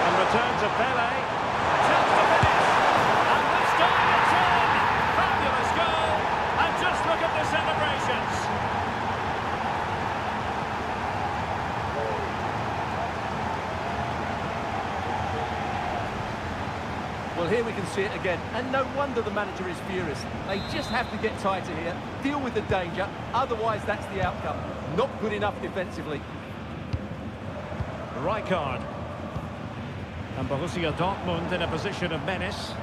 S1: And return to Pele. A chance to finish. And this time it's in. Fabulous goal. And just look at the celebrations.
S2: Well, here we can see it again, and no wonder the manager is furious. They just have to get tighter here, deal with the danger, otherwise that's the outcome. Not good enough defensively.
S1: Rijkaard. And Borussia Dortmund in a position of menace.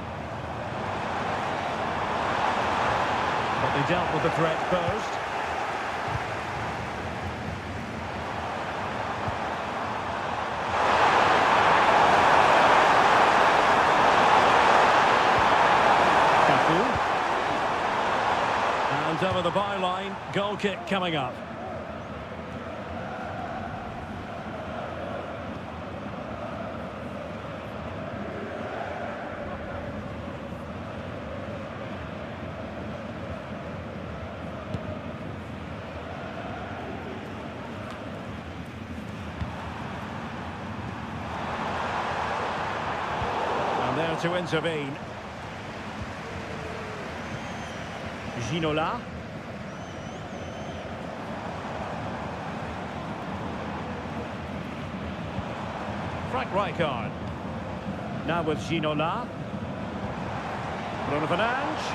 S1: But they dealt with the threat posed. And over the byline, goal kick coming up. And there to intervene. Ginola. Rijkaard. Now with Ginola. Bruno Fernandes.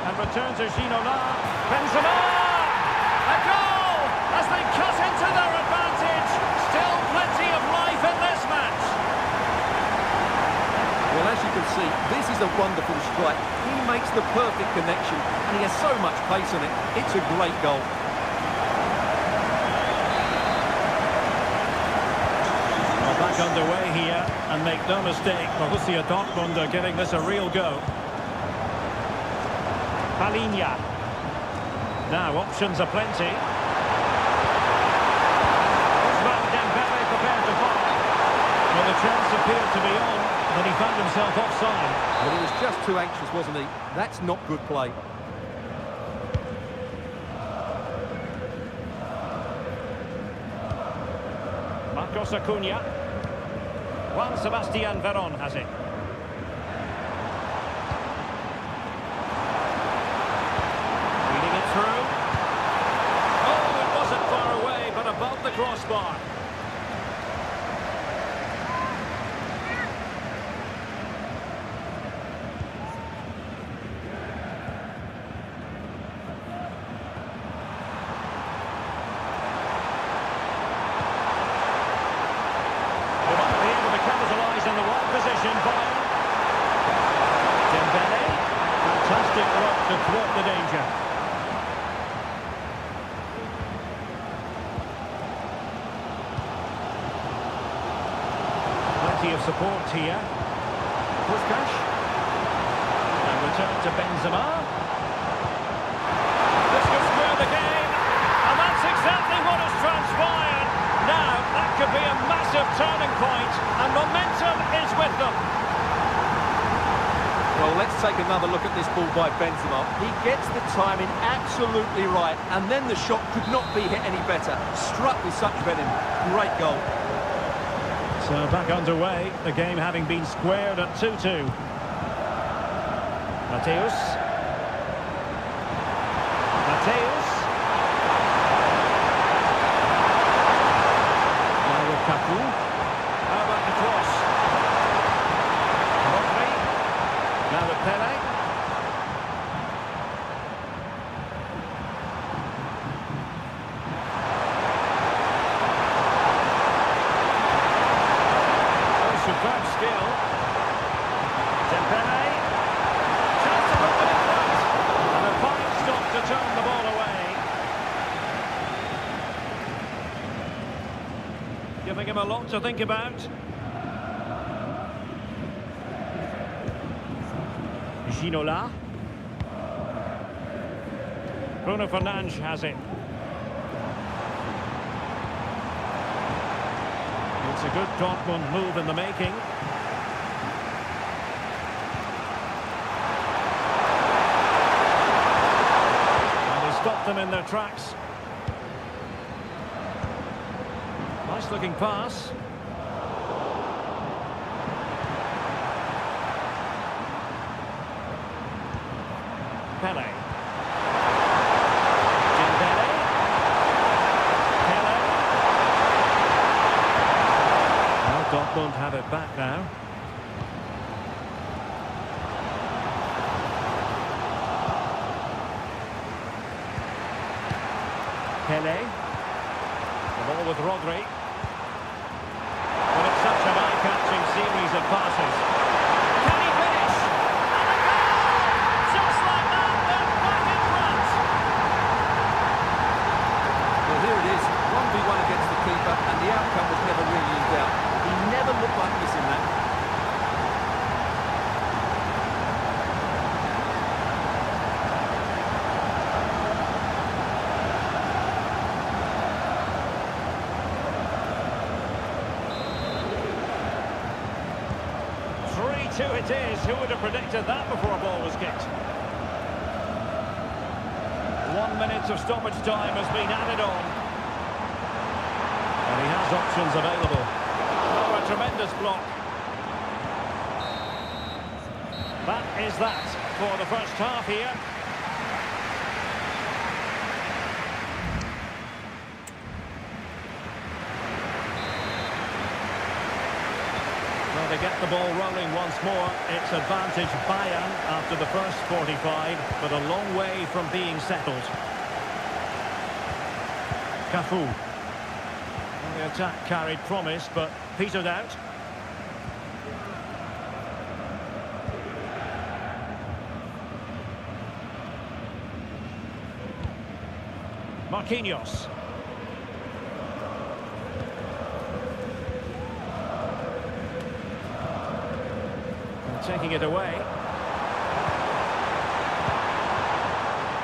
S1: And return to Ginola. Benzema! A goal! As they cut into their advantage. Still plenty of life in this match.
S2: Well, as you can see, this is a wonderful strike. He makes the perfect connection, and he has so much pace on it. It's a great goal.
S1: Well, back underway here. and make no mistake, Borussia Dortmund are giving this a real go. Palinha. Now options are plenty. Dembele prepared to fire. Well, the chance appeared to be on, but he found himself offside.
S2: Well, he was just too anxious, wasn't he? That's not good play.
S1: Marcos Acuna. Juan Sebastian Veron has it. Reading it through. Oh, it wasn't far away, but above the crossbar. Dembele, fantastic work to thwart the danger. Plenty of support here. FootKet. And return to Benzema. This could square the game. And that's exactly what has transpired. Now, that could be a massive turning point, and momentum is with them.
S2: Well, let's take another look at this ball by Benzema. He gets the timing absolutely right, and then the shot could not be hit any better. Struck with such venom. Great goal.
S1: So back underway, the game having been squared at 2-2. Mateus. Now with Cafu. How about the cross? Rodri. Now with Pele. Superb skill. Dembele. Chance to put them in front. And a fine stop to turn the ball away. Giving him a lot to think about. Ginola. Bruno Fernandes has it. It's a good Dortmund move in the making. And he stopped them in their tracks. Nice looking pass. Pele. Dembele. Pele. Well, Dortmund have it back now. Pele. The ball with Rodri. But it's such an eye-catching series of passes. Can he finish? And a goal! Just like that, they're back in front.
S2: Well, here it is. 1v1 against the keeper, and the outcome was never really in doubt. He never looked like missing that.
S1: It is. Who would have predicted that before a ball was kicked? 1 minute of stoppage time has been added on. And he has options available. Oh, a tremendous block. That is that for the first half here. Well, they get the ball rolling once more. It's advantage Bayern after the first 45, but a long way from being settled. Cafu. Well, the attack carried promise, but petered out. Marquinhos. taking it away.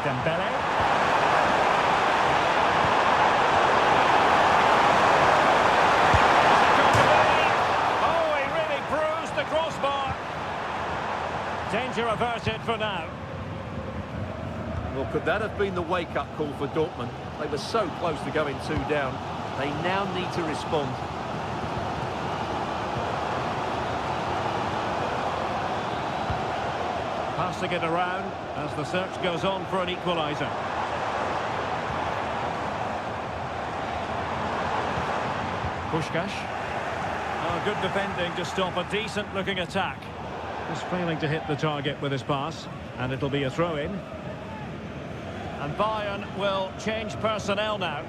S1: Dembele. Oh, he really bruised the crossbar. Danger averted for now.
S2: Well, could that have been the wake-up call for Dortmund? They were so close to going 2 down. They now need to respond.
S1: Passing it around as the search goes on for an equaliser. Puskás. Oh, good defending to stop a decent-looking attack. Just failing to hit the target with his pass, and it'll be a throw-in. And Bayern will change personnel now.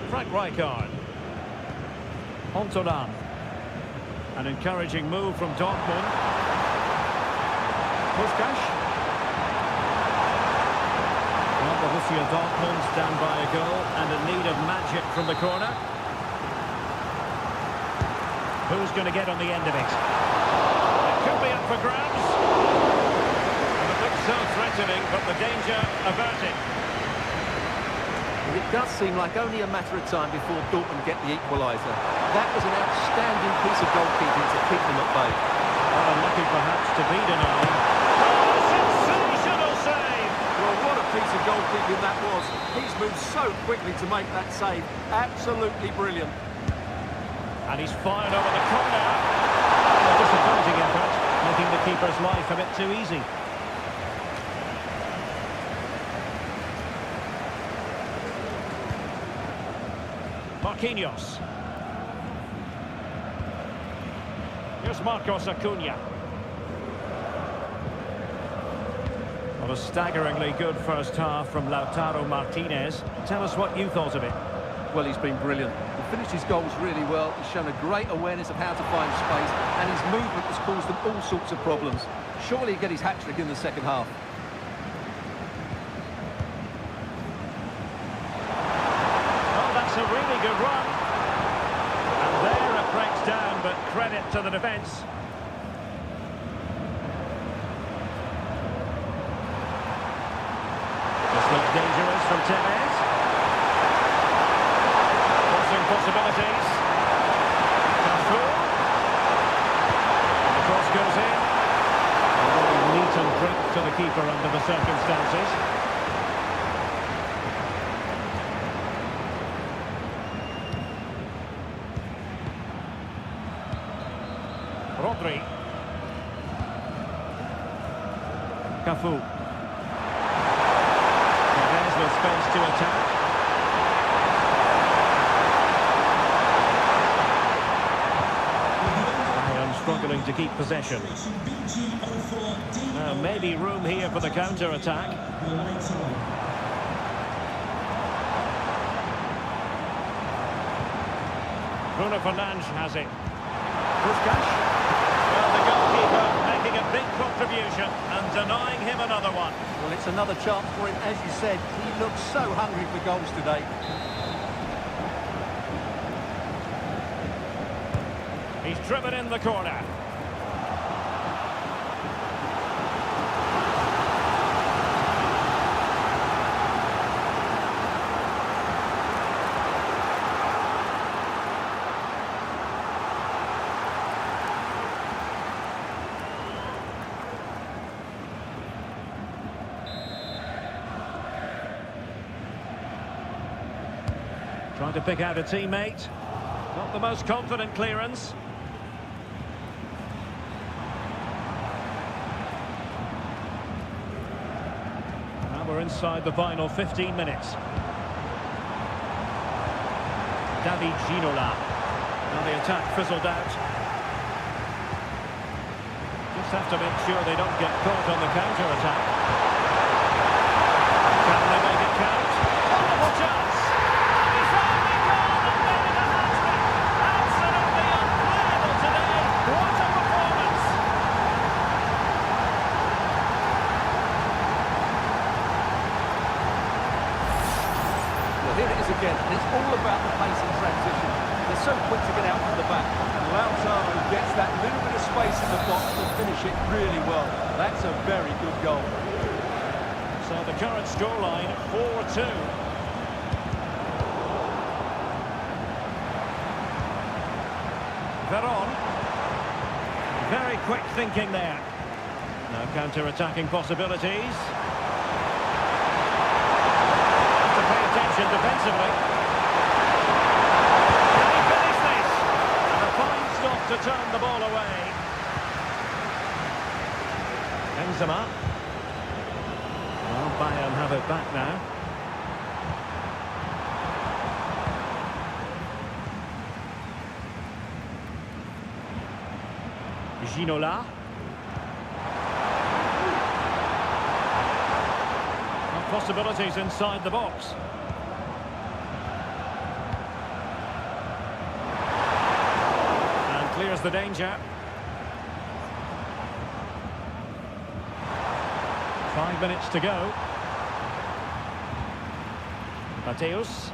S1: Frank Rijkaard. Ontonan. An encouraging move from Dortmund. Puskás. Well, Borussia Dortmund stand by a goal and in need of magic from the corner. Who's going to get on the end of it? It could be up for grabs. And it looks so threatening, but the danger averted.
S2: It does seem like only a matter of time before Dortmund get the equaliser. That was an outstanding piece of goalkeeping to keep them at bay.
S1: Well, unlucky perhaps to be denied. Oh, sensational save!
S2: Well, what a piece of goalkeeping that was. He's moved so quickly to make that save. Absolutely brilliant.
S1: And he's fired over the corner. A disappointing effort, making the keeper's life a bit too easy. Marquinhos. Here's Marcos Acuna. What a staggeringly good first half from Lautaro Martinez. Tell us what you thought of it.
S2: Well, he's been brilliant. He finished his goals really well. He's shown a great awareness of how to find space, and his movement has caused them all sorts of problems. Surely he'll get his hat-trick in the second half.
S1: Oh, that's a really good run. And there it breaks down, but credit to the defence. This looks dangerous from Tevez. Possibilities. Cafu. The cross goes in. A very neat and drink to the keeper under the circumstances. Rodri. Cafu. Tevez with space to attack. Struggling to keep possession. Maybe room here for the counter-attack. Bruno Fernandes has it. Puskás. Well, the goalkeeper making a big contribution and denying him another one.
S2: Well, it's another chance for him. As you said, he looks so hungry for goals today.
S1: He's driven in the corner. Trying to pick out a teammate. Not the most confident clearance. We're inside the final 15 minutes. David Ginola. Now the attack fizzled out. Just have to make sure they don't get caught on the counter-attack. Can they make it count? Oh, what chance! He's found the goal and made it a hat-trick! Absolutely unplayable today! What a performance!
S2: Here it is again, and it's all about the pace and transition. they're so quick to get out from the back. And Lautaro gets that little bit of space in the box to finish it really well. That's a very good goal.
S1: So the current scoreline, 4-2. Veron. Very quick thinking there. Now counter-attacking possibilities. Have to pay attention defensively. Can he finish this? And a fine stop to turn the ball away. Benzema. Well, Bayern have it back now. Ginola. And possibilities inside the box. And clears the danger. 5 minutes to go. Mateus.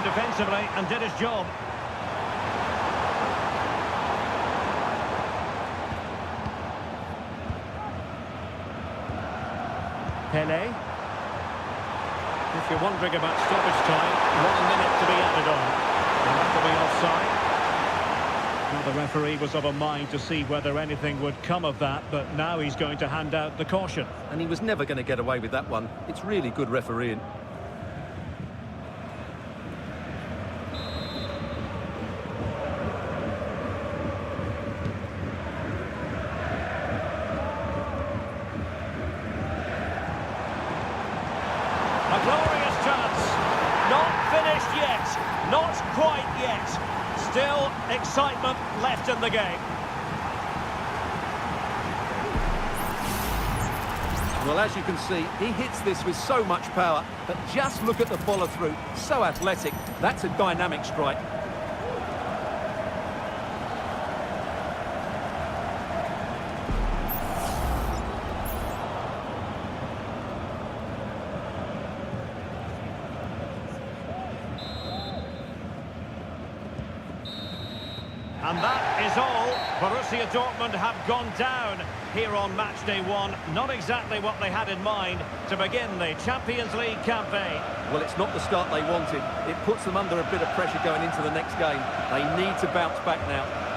S1: Defensively and did his job. Pele. If you're wondering about stoppage time, 1 minute to be added on. And that will be offside. Well, the referee was of a mind to see whether anything would come of that, but now he's going to hand out the caution.
S2: And he was never going to get away with that one. It's really good refereeing.
S1: A glorious chance. Not finished yet. Not quite yet. Still excitement left in the game.
S2: Well, as you can see, he hits this with so much power, but just look at the follow-through. So athletic. That's a dynamic strike.
S1: And that is all. Borussia Dortmund have gone down here on match day 1. Not exactly what they had in mind to begin the Champions League campaign.
S2: Well, it's not the start they wanted. It puts them under a bit of pressure going into the next game. They need to bounce back now.